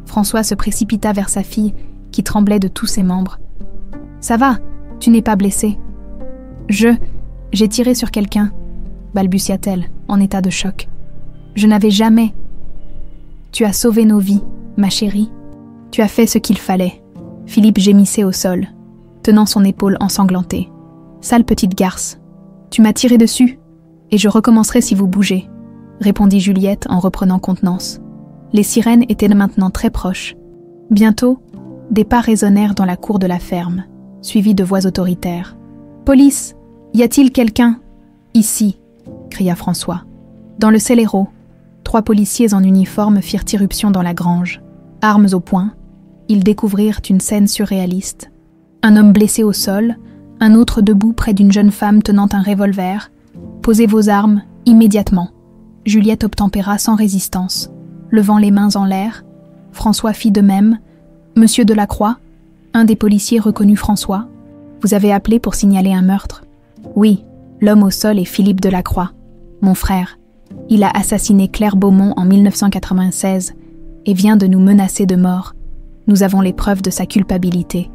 François se précipita vers sa fille, qui tremblait de tous ses membres. « Ça va, tu n'es pas blessée. »« J'ai tiré sur quelqu'un, » balbutia-t-elle, en état de choc. « Je n'avais jamais... »« Tu as sauvé nos vies, ma chérie. Tu as fait ce qu'il fallait. » Philippe gémissait au sol, tenant son épaule ensanglantée. « Sale petite garce. Tu m'as tiré dessus, et je recommencerai si vous bougez, » répondit Juliette en reprenant contenance. Les sirènes étaient maintenant très proches. Bientôt, des pas résonnèrent dans la cour de la ferme, suivis de voix autoritaires. « Police, y a-t-il quelqu'un ?»« Ici !» cria François. Dans le scélérat, 3 policiers en uniforme firent irruption dans la grange. Armes au poing, ils découvrirent une scène surréaliste. Un homme blessé au sol, un autre debout près d'une jeune femme tenant un revolver. « Posez vos armes, immédiatement !» Juliette obtempéra sans résistance, levant les mains en l'air. François fit de même. « Monsieur Delacroix ?» Un des policiers reconnut François. « Vous avez appelé pour signaler un meurtre? Oui, l'homme au sol est Philippe Delacroix, mon frère. Il a assassiné Claire Beaumont en 1996 et vient de nous menacer de mort. Nous avons les preuves de sa culpabilité.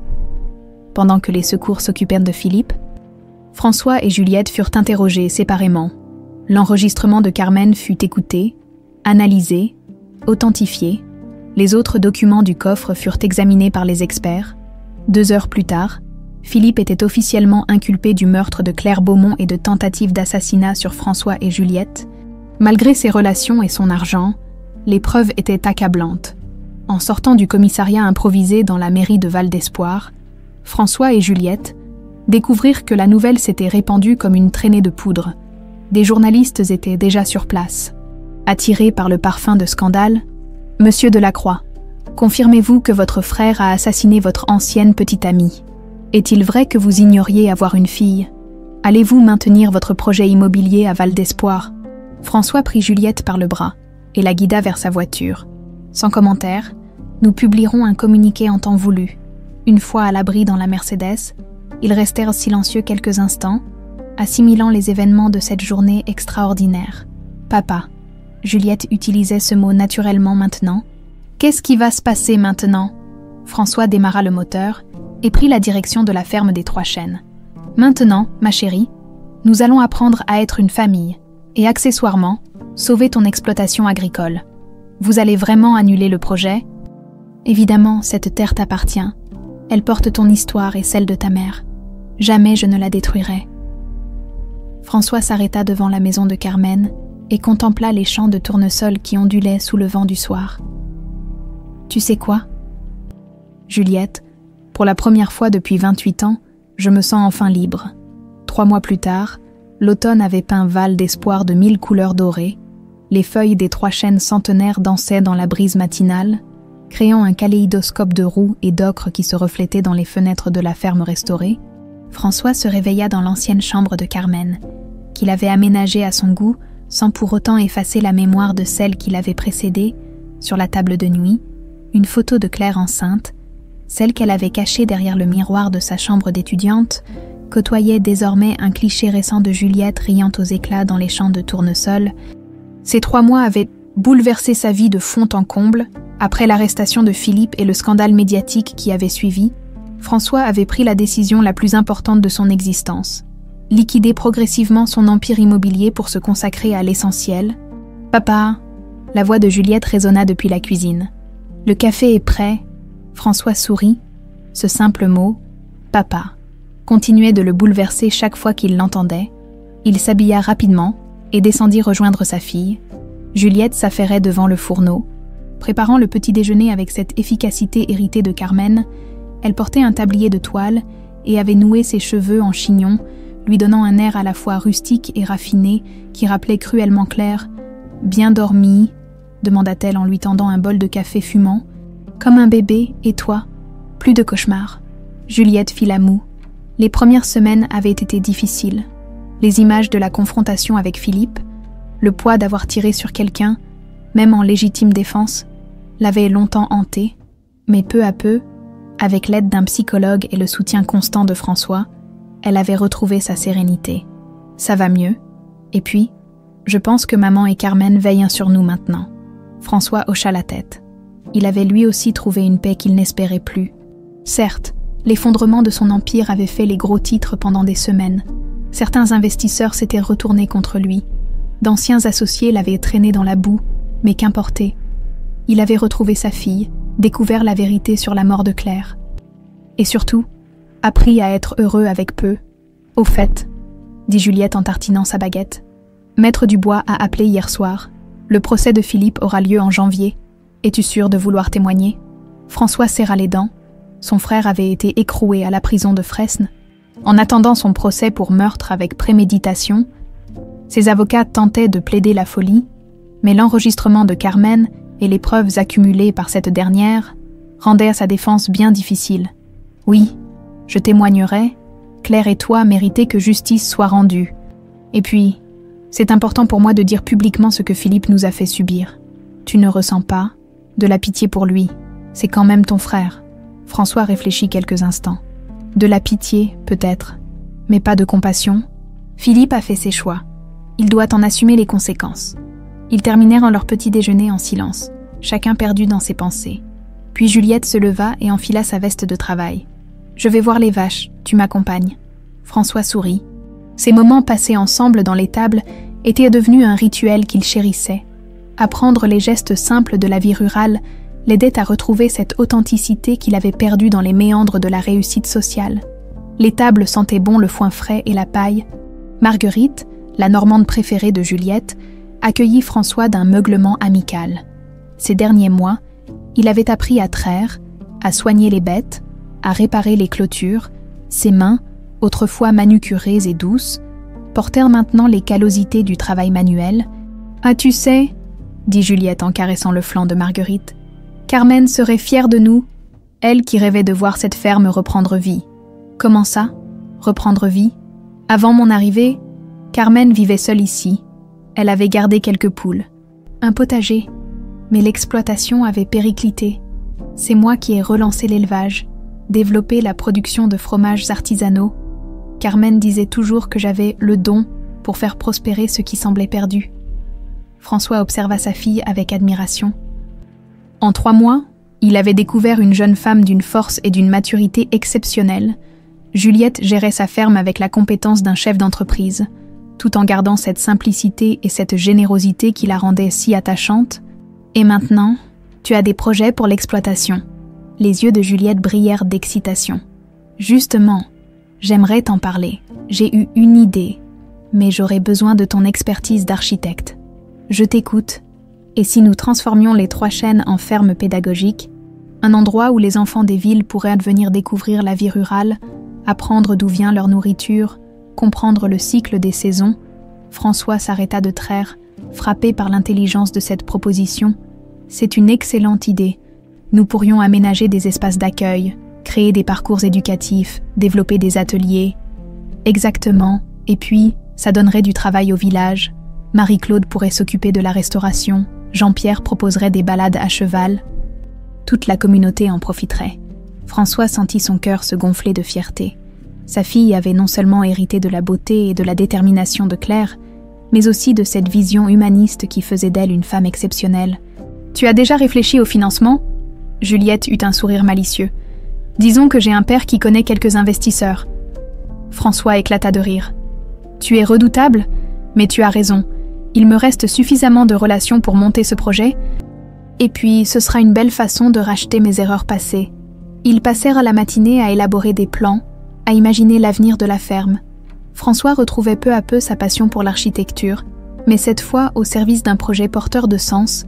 Pendant que les secours s'occupèrent de Philippe, François et Juliette furent interrogés séparément. L'enregistrement de Carmen fut écouté, analysé, authentifié. Les autres documents du coffre furent examinés par les experts. 2 heures plus tard, Philippe était officiellement inculpé du meurtre de Claire Beaumont et de tentative d'assassinat sur François et Juliette. Malgré ses relations et son argent, les preuves étaient accablantes. En sortant du commissariat improvisé dans la mairie de Val d'Espoir, François et Juliette découvrirent que la nouvelle s'était répandue comme une traînée de poudre. Des journalistes étaient déjà sur place. Attirés par le parfum de scandale, « Monsieur Delacroix, confirmez-vous que votre frère a assassiné votre ancienne petite amie? Est-il vrai que vous ignoriez avoir une fille? Allez-vous maintenir votre projet immobilier à Val d'Espoir ?» François prit Juliette par le bras et la guida vers sa voiture. Sans commentaire, nous publierons un communiqué en temps voulu. Une fois à l'abri dans la Mercedes, ils restèrent silencieux quelques instants, assimilant les événements de cette journée extraordinaire. « Papa », Juliette utilisait ce mot naturellement maintenant. « Qu'est-ce qui va se passer maintenant ?» François démarra le moteur et prit la direction de la ferme des Trois Chênes. « Maintenant, ma chérie, nous allons apprendre à être une famille et accessoirement, sauver ton exploitation agricole. Vous allez vraiment annuler le projet? Évidemment, cette terre t'appartient. Elle porte ton histoire et celle de ta mère. Jamais je ne la détruirai. » François s'arrêta devant la maison de Carmen et contempla les champs de tournesol qui ondulaient sous le vent du soir. « Tu sais quoi? Juliette, pour la première fois depuis 28 ans, je me sens enfin libre. 3 mois plus tard, l'automne avait peint Val d'Espoir de 1000 couleurs dorées. Les feuilles des 3 chênes centenaires dansaient dans la brise matinale, créant un kaléidoscope de roux et d'ocre qui se reflétait dans les fenêtres de la ferme restaurée. François se réveilla dans l'ancienne chambre de Carmen, qu'il avait aménagée à son goût sans pour autant effacer la mémoire de celle qui l'avait précédée. Sur la table de nuit, une photo de Claire enceinte, celle qu'elle avait cachée derrière le miroir de sa chambre d'étudiante, côtoyait désormais un cliché récent de Juliette riant aux éclats dans les champs de tournesol. Ces 3 mois avaient bouleversé sa vie de fond en comble. Après l'arrestation de Philippe et le scandale médiatique qui avait suivi, François avait pris la décision la plus importante de son existence. Liquider progressivement son empire immobilier pour se consacrer à l'essentiel. « Papa !» La voix de Juliette résonna depuis la cuisine. « Le café est prêt. » François sourit. Ce simple mot, « Papa », continuait de le bouleverser chaque fois qu'il l'entendait. Il s'habilla rapidement et descendit rejoindre sa fille. Juliette s'affairait devant le fourneau. Préparant le petit déjeuner avec cette efficacité héritée de Carmen, elle portait un tablier de toile et avait noué ses cheveux en chignon, lui donnant un air à la fois rustique et raffiné qui rappelait cruellement Claire. « Bien dormi ?» demanda-t-elle en lui tendant un bol de café fumant. « Comme un bébé, et toi? Plus de cauchemars. » Juliette fit la moue. Les premières semaines avaient été difficiles. Les images de la confrontation avec Philippe, le poids d'avoir tiré sur quelqu'un, même en légitime défense, l'avaient longtemps hantée, mais peu à peu, avec l'aide d'un psychologue et le soutien constant de François, elle avait retrouvé sa sérénité. Ça va mieux. Et puis, je pense que maman et Carmen veillent sur nous maintenant. François hocha la tête. Il avait lui aussi trouvé une paix qu'il n'espérait plus. Certes, l'effondrement de son empire avait fait les gros titres pendant des semaines. Certains investisseurs s'étaient retournés contre lui. D'anciens associés l'avaient traîné dans la boue, mais qu'importait. Il avait retrouvé sa fille, découvert la vérité sur la mort de Claire. Et surtout, appris à être heureux avec peu. « Au fait », dit Juliette en tartinant sa baguette, « Maître Dubois a appelé hier soir. Le procès de Philippe aura lieu en janvier. Es-tu sûr de vouloir témoigner ?» François serra les dents. Son frère avait été écroué à la prison de Fresnes. En attendant son procès pour meurtre avec préméditation, ses avocats tentaient de plaider la folie, mais l'enregistrement de Carmen et les preuves accumulées par cette dernière rendaient sa défense bien difficile. « Oui, je témoignerai. Claire et toi méritez que justice soit rendue. Et puis, c'est important pour moi de dire publiquement ce que Philippe nous a fait subir. Tu ne ressens pas de la pitié pour lui. C'est quand même ton frère. » François réfléchit quelques instants. De la pitié, peut-être, mais pas de compassion. Philippe a fait ses choix. Il doit en assumer les conséquences. Ils terminèrent leur petit déjeuner en silence, chacun perdu dans ses pensées. Puis Juliette se leva et enfila sa veste de travail. « Je vais voir les vaches, tu m'accompagnes. » François sourit. Ces moments passés ensemble dans l'étable étaient devenus un rituel qu'il chérissait. Apprendre les gestes simples de la vie rurale l'aidait à retrouver cette authenticité qu'il avait perdue dans les méandres de la réussite sociale. L'étable sentait bon le foin frais et la paille. Marguerite, la Normande préférée de Juliette, accueillit François d'un meuglement amical. Ces derniers mois, il avait appris à traire, à soigner les bêtes, à réparer les clôtures. Ses mains, autrefois manucurées et douces, portèrent maintenant les callosités du travail manuel. « Ah, tu sais, » dit Juliette en caressant le flanc de Marguerite, « Carmen serait fière de nous, elle qui rêvait de voir cette ferme reprendre vie. » « Comment ça, reprendre vie ? Avant mon arrivée, Carmen vivait seule ici. Elle avait gardé quelques poules, un potager, mais l'exploitation avait périclité. C'est moi qui ai relancé l'élevage, développé la production de fromages artisanaux. Carmen disait toujours que j'avais le don pour faire prospérer ce qui semblait perdu. François observa sa fille avec admiration. En 3 mois, il avait découvert une jeune femme d'une force et d'une maturité exceptionnelles. Juliette gérait sa ferme avec la compétence d'un chef d'entreprise, tout en gardant cette simplicité et cette générosité qui la rendaient si attachante. Et maintenant, tu as des projets pour l'exploitation. Les yeux de Juliette brillèrent d'excitation. Justement, j'aimerais t'en parler. J'ai eu une idée, mais j'aurais besoin de ton expertise d'architecte. Je t'écoute. Et si nous transformions les 3 chênes en ferme pédagogique, un endroit où les enfants des villes pourraient venir découvrir la vie rurale, apprendre d'où vient leur nourriture, comprendre le cycle des saisons, François s'arrêta de traire, frappé par l'intelligence de cette proposition. C'est une excellente idée. Nous pourrions aménager des espaces d'accueil, créer des parcours éducatifs, développer des ateliers. Exactement. Et puis, ça donnerait du travail au village. Marie-Claude pourrait s'occuper de la restauration. Jean-Pierre proposerait des balades à cheval. Toute la communauté en profiterait. François sentit son cœur se gonfler de fierté. Sa fille avait non seulement hérité de la beauté et de la détermination de Claire, mais aussi de cette vision humaniste qui faisait d'elle une femme exceptionnelle. « Tu as déjà réfléchi au financement ?» Juliette eut un sourire malicieux. « Disons que j'ai un père qui connaît quelques investisseurs. » François éclata de rire. « Tu es redoutable, mais tu as raison. Il me reste suffisamment de relations pour monter ce projet. Et puis, ce sera une belle façon de racheter mes erreurs passées. » Ils passèrent la matinée à élaborer des plans, à imaginer l'avenir de la ferme. François retrouvait peu à peu sa passion pour l'architecture, mais cette fois au service d'un projet porteur de sens.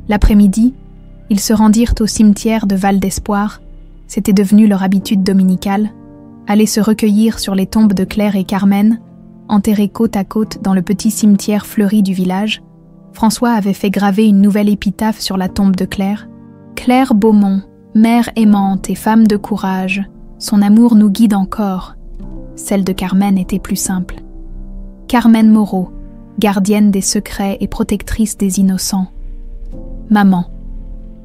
L'après-midi, ils se rendirent au cimetière de Val d'Espoir. C'était devenu leur habitude dominicale. Aller se recueillir sur les tombes de Claire et Carmen, enterrées côte à côte dans le petit cimetière fleuri du village. François avait fait graver une nouvelle épitaphe sur la tombe de Claire. « Claire Beaumont, mère aimante et femme de courage, son amour nous guide encore. » Celle de Carmen était plus simple. « Carmen Moreau, gardienne des secrets et protectrice des innocents. »« Maman, »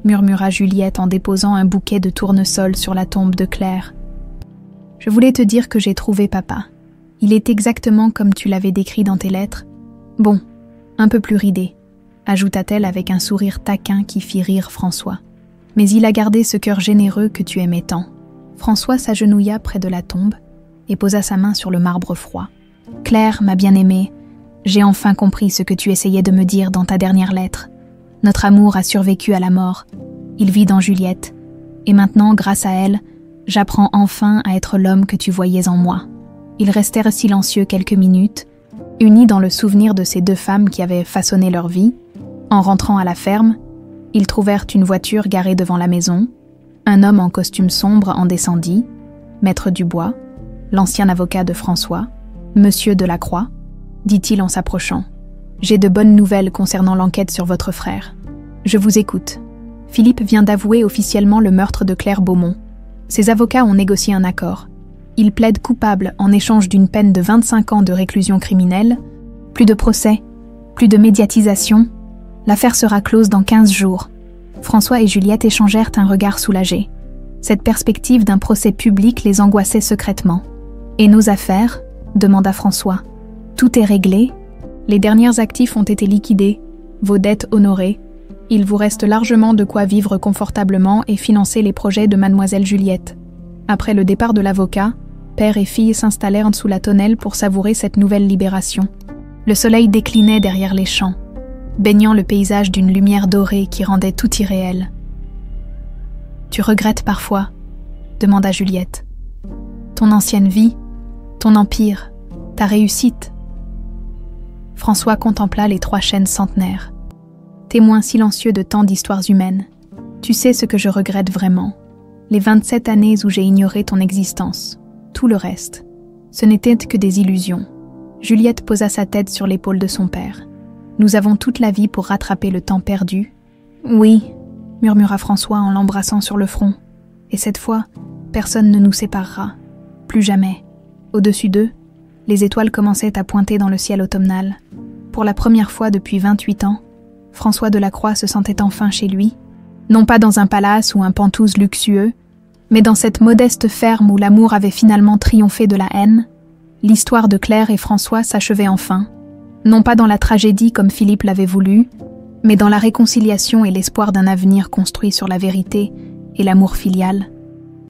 murmura Juliette en déposant un bouquet de tournesol sur la tombe de Claire. « Je voulais te dire que j'ai trouvé papa. Il est exactement comme tu l'avais décrit dans tes lettres. Bon, un peu plus ridé, » ajouta-t-elle avec un sourire taquin qui fit rire François. « Mais il a gardé ce cœur généreux que tu aimais tant. » François s'agenouilla près de la tombe et posa sa main sur le marbre froid. « Claire, ma bien-aimée, j'ai enfin compris ce que tu essayais de me dire dans ta dernière lettre. Notre amour a survécu à la mort. Il vit dans Juliette. Et maintenant, grâce à elle, j'apprends enfin à être l'homme que tu voyais en moi. » Ils restèrent silencieux quelques minutes, unis dans le souvenir de ces 2 femmes qui avaient façonné leur vie. En rentrant à la ferme, ils trouvèrent une voiture garée devant la maison. Un homme en costume sombre en descendit, Maître Dubois, l'ancien avocat de François. « Monsieur Delacroix, » dit-il en s'approchant. « J'ai de bonnes nouvelles concernant l'enquête sur votre frère. Je vous écoute. » Philippe vient d'avouer officiellement le meurtre de Claire Beaumont. Ses avocats ont négocié un accord. Il plaide coupable en échange d'une peine de 25 ans de réclusion criminelle. Plus de procès, plus de médiatisation. L'affaire sera close dans 15 jours. François et Juliette échangèrent un regard soulagé. Cette perspective d'un procès public les angoissait secrètement. « Et nos affaires ?» demanda François. « Tout est réglé. Les derniers actifs ont été liquidés, vos dettes honorées. Il vous reste largement de quoi vivre confortablement et financer les projets de mademoiselle Juliette. » Après le départ de l'avocat, père et fille s'installèrent sous la tonnelle pour savourer cette nouvelle libération. Le soleil déclinait derrière les champs, baignant le paysage d'une lumière dorée qui rendait tout irréel. « Tu regrettes parfois ?» demanda Juliette. « Ton ancienne vie, ton empire, ta réussite ?» François contempla les 3 chaînes centenaires. Témoin silencieux de tant d'histoires humaines. « Tu sais ce que je regrette vraiment. Les 27 années où j'ai ignoré ton existence. Tout le reste. Ce n'était que des illusions. » Juliette posa sa tête sur l'épaule de son père. « Nous avons toute la vie pour rattraper le temps perdu. »« Oui, » murmura François en l'embrassant sur le front. « Et cette fois, personne ne nous séparera. Plus jamais. » Au-dessus d'eux, les étoiles commençaient à pointer dans le ciel automnal. Pour la première fois depuis 28 ans, François Delacroix se sentait enfin chez lui, non pas dans un palace ou un Penthouse luxueux, mais dans cette modeste ferme où l'amour avait finalement triomphé de la haine. L'histoire de Claire et François s'achevait enfin, non pas dans la tragédie comme Philippe l'avait voulu, mais dans la réconciliation et l'espoir d'un avenir construit sur la vérité et l'amour filial.